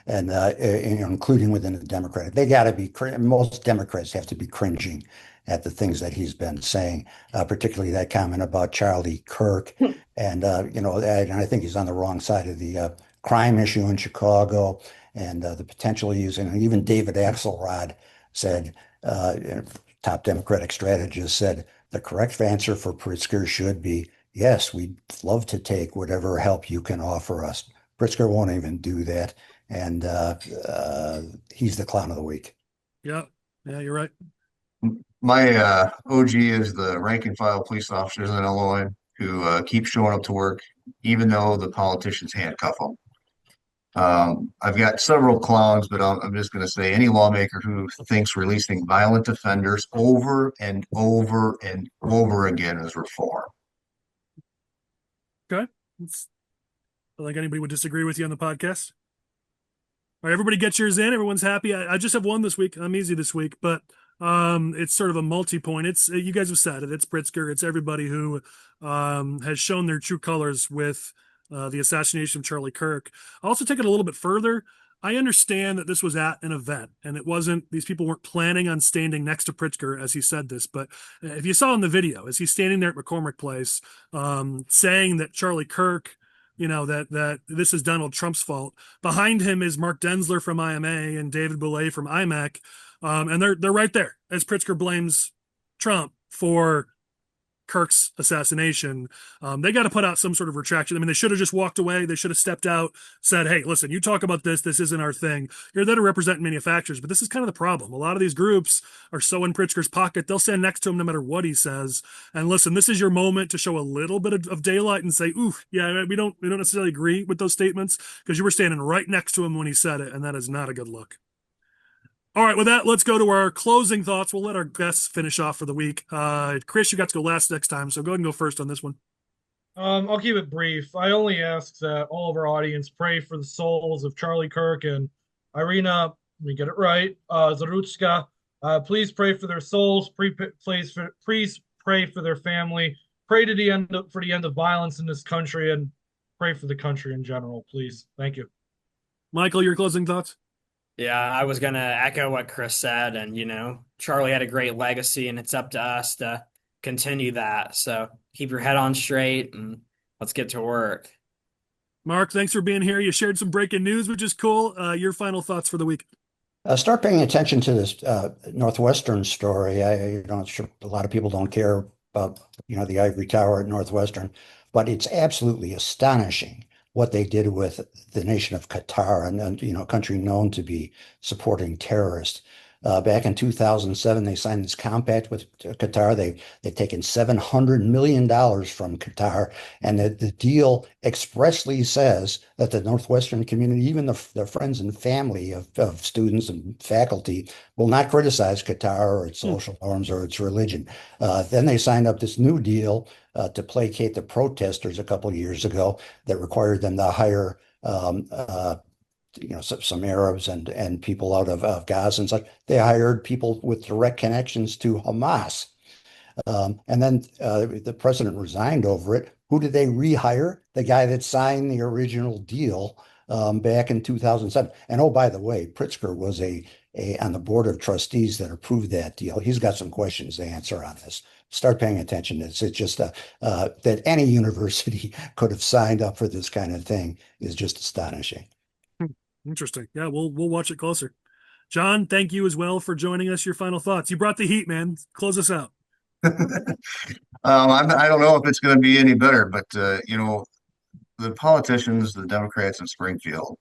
and including within the Democratic. They got to be. Most Democrats have to be cringing at the things that he's been saying, particularly that comment about Charlie Kirk, and I think he's on the wrong side of the crime issue in Chicago. And the potential using, even David Axelrod said, top Democratic strategist said, the correct answer for Pritzker should be, yes, we'd love to take whatever help you can offer us. Pritzker won't even do that. And he's the clown of the week. Yeah, you're right. My OG is the rank and file police officers in Illinois who keep showing up to work, even though the politicians handcuff them. I've got several clowns, but I'm just going to say any lawmaker who thinks releasing violent offenders over and over and over again is reform. Okay. I don't think anybody would disagree with you on the podcast. All right, everybody get yours in. Everyone's happy. I just have one this week. I'm easy this week, but it's sort of a multi-point. It's you guys have said it. It's Pritzker. It's everybody who has shown their true colors with the assassination of Charlie Kirk. I'll also take it a little bit further. I understand that this was at an event and it wasn't, these people weren't planning on standing next to Pritzker as he said this, but if you saw in the video, as he's standing there at McCormick Place, saying that Charlie Kirk, that this is Donald Trump's fault. Behind him is Mark Denzler from IMA and David Boulay from IMAC. And they're right there as Pritzker blames Trump for Kirk's assassination. They got to put out some sort of retraction. I mean, they should have just walked away. They should have stepped out, said, hey, listen, you talk about this. This isn't our thing. You're there to represent manufacturers, but this is kind of the problem. A lot of these groups are so in Pritzker's pocket, they'll stand next to him no matter what he says. And listen, this is your moment to show a little bit of daylight and say, ooh, yeah, we don't necessarily agree with those statements because you were standing right next to him when he said it, and that is not a good look. All right, with that, let's go to our closing thoughts. We'll let our guests finish off for the week. Chris, you got to go last next time, so go ahead and go first on this one. I'll keep it brief. I only ask that all of our audience pray for the souls of Charlie Kirk and Iryna, let me get it right, Zarutska. Please pray for their souls. Please pray for their family. Pray to for the end of violence in this country, and pray for the country in general, please. Thank you. Michael, your closing thoughts? Yeah, I was going to echo what Chris said. And, Charlie had a great legacy, and it's up to us to continue that. So keep your head on straight, and let's get to work. Mark, thanks for being here. You shared some breaking news, which is cool. Your final thoughts for the week? Start paying attention to this Northwestern story. Sure, a lot of people don't care about, the ivory tower at Northwestern, but it's absolutely astonishing what they did with the nation of Qatar, and a country known to be supporting terrorists. Back in 2007, they signed this compact with Qatar. They've taken $700 million from Qatar, and the deal expressly says that the Northwestern community, even their friends and family of students and faculty, will not criticize Qatar or its social norms or its religion. Then they signed up this new deal to placate the protesters a couple of years ago that required them to hire some Arabs and people out of Gaza and such. They hired people with direct connections to Hamas. And then the president resigned over it. Who did they rehire? The guy that signed the original deal back in 2007. And oh, by the way, Pritzker was on the board of trustees that approved that deal. He's got some questions to answer on this. Start paying attention. It's just that any university could have signed up for this kind of thing is just astonishing. Interesting. Yeah, we'll watch it closer. John, thank you as well for joining us. Your final thoughts. You brought the heat, man. Close us out. I don't know if it's going to be any better, but the politicians, the Democrats in Springfield,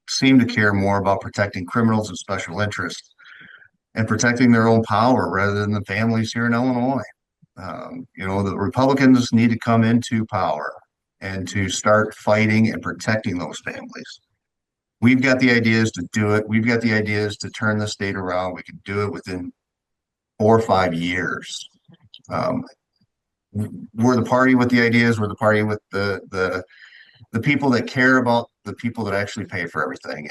seem to care more about protecting criminals and special interests and protecting their own power rather than the families here in Illinois. The Republicans need to come into power and to start fighting and protecting those families. We've got the ideas to do it. We've got the ideas to turn the state around. We can do it within 4 or 5 years. We're the party with the ideas. We're the party with the people that care about the people that actually pay for everything.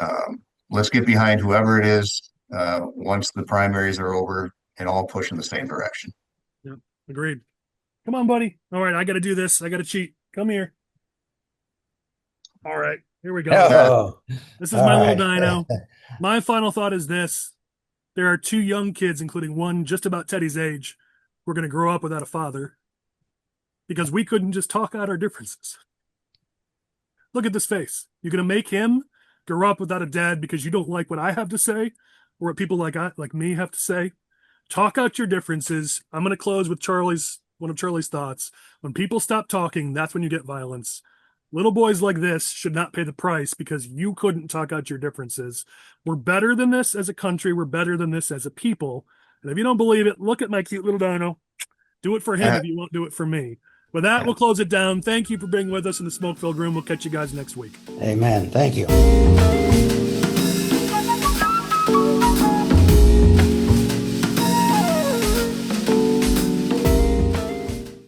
And let's get behind whoever it is once the primaries are over and all push in the same direction. Yep, agreed. Come on, buddy. All right, I got to do this. I got to cheat. Come here. All right, here we go. Oh, This is my little right. dino. My final thought is this. There are 2 young kids, including one just about Teddy's age, who are going to grow up without a father because we couldn't just talk out our differences. Look at this face. You're going to make him grow up without a dad because you don't like what I have to say or what people like me have to say. Talk out your differences. I'm going to close with one of Charlie's thoughts. When people stop talking, that's when you get violence. Little boys like this should not pay the price because you couldn't talk out your differences. We're better than this as a country. We're better than this as a people. And if you don't believe it, look at my cute little dino. Do it for him if you won't do it for me. With that, we'll close it down. Thank you for being with us in the smoke-filled room. We'll catch you guys next week. Amen. Thank you.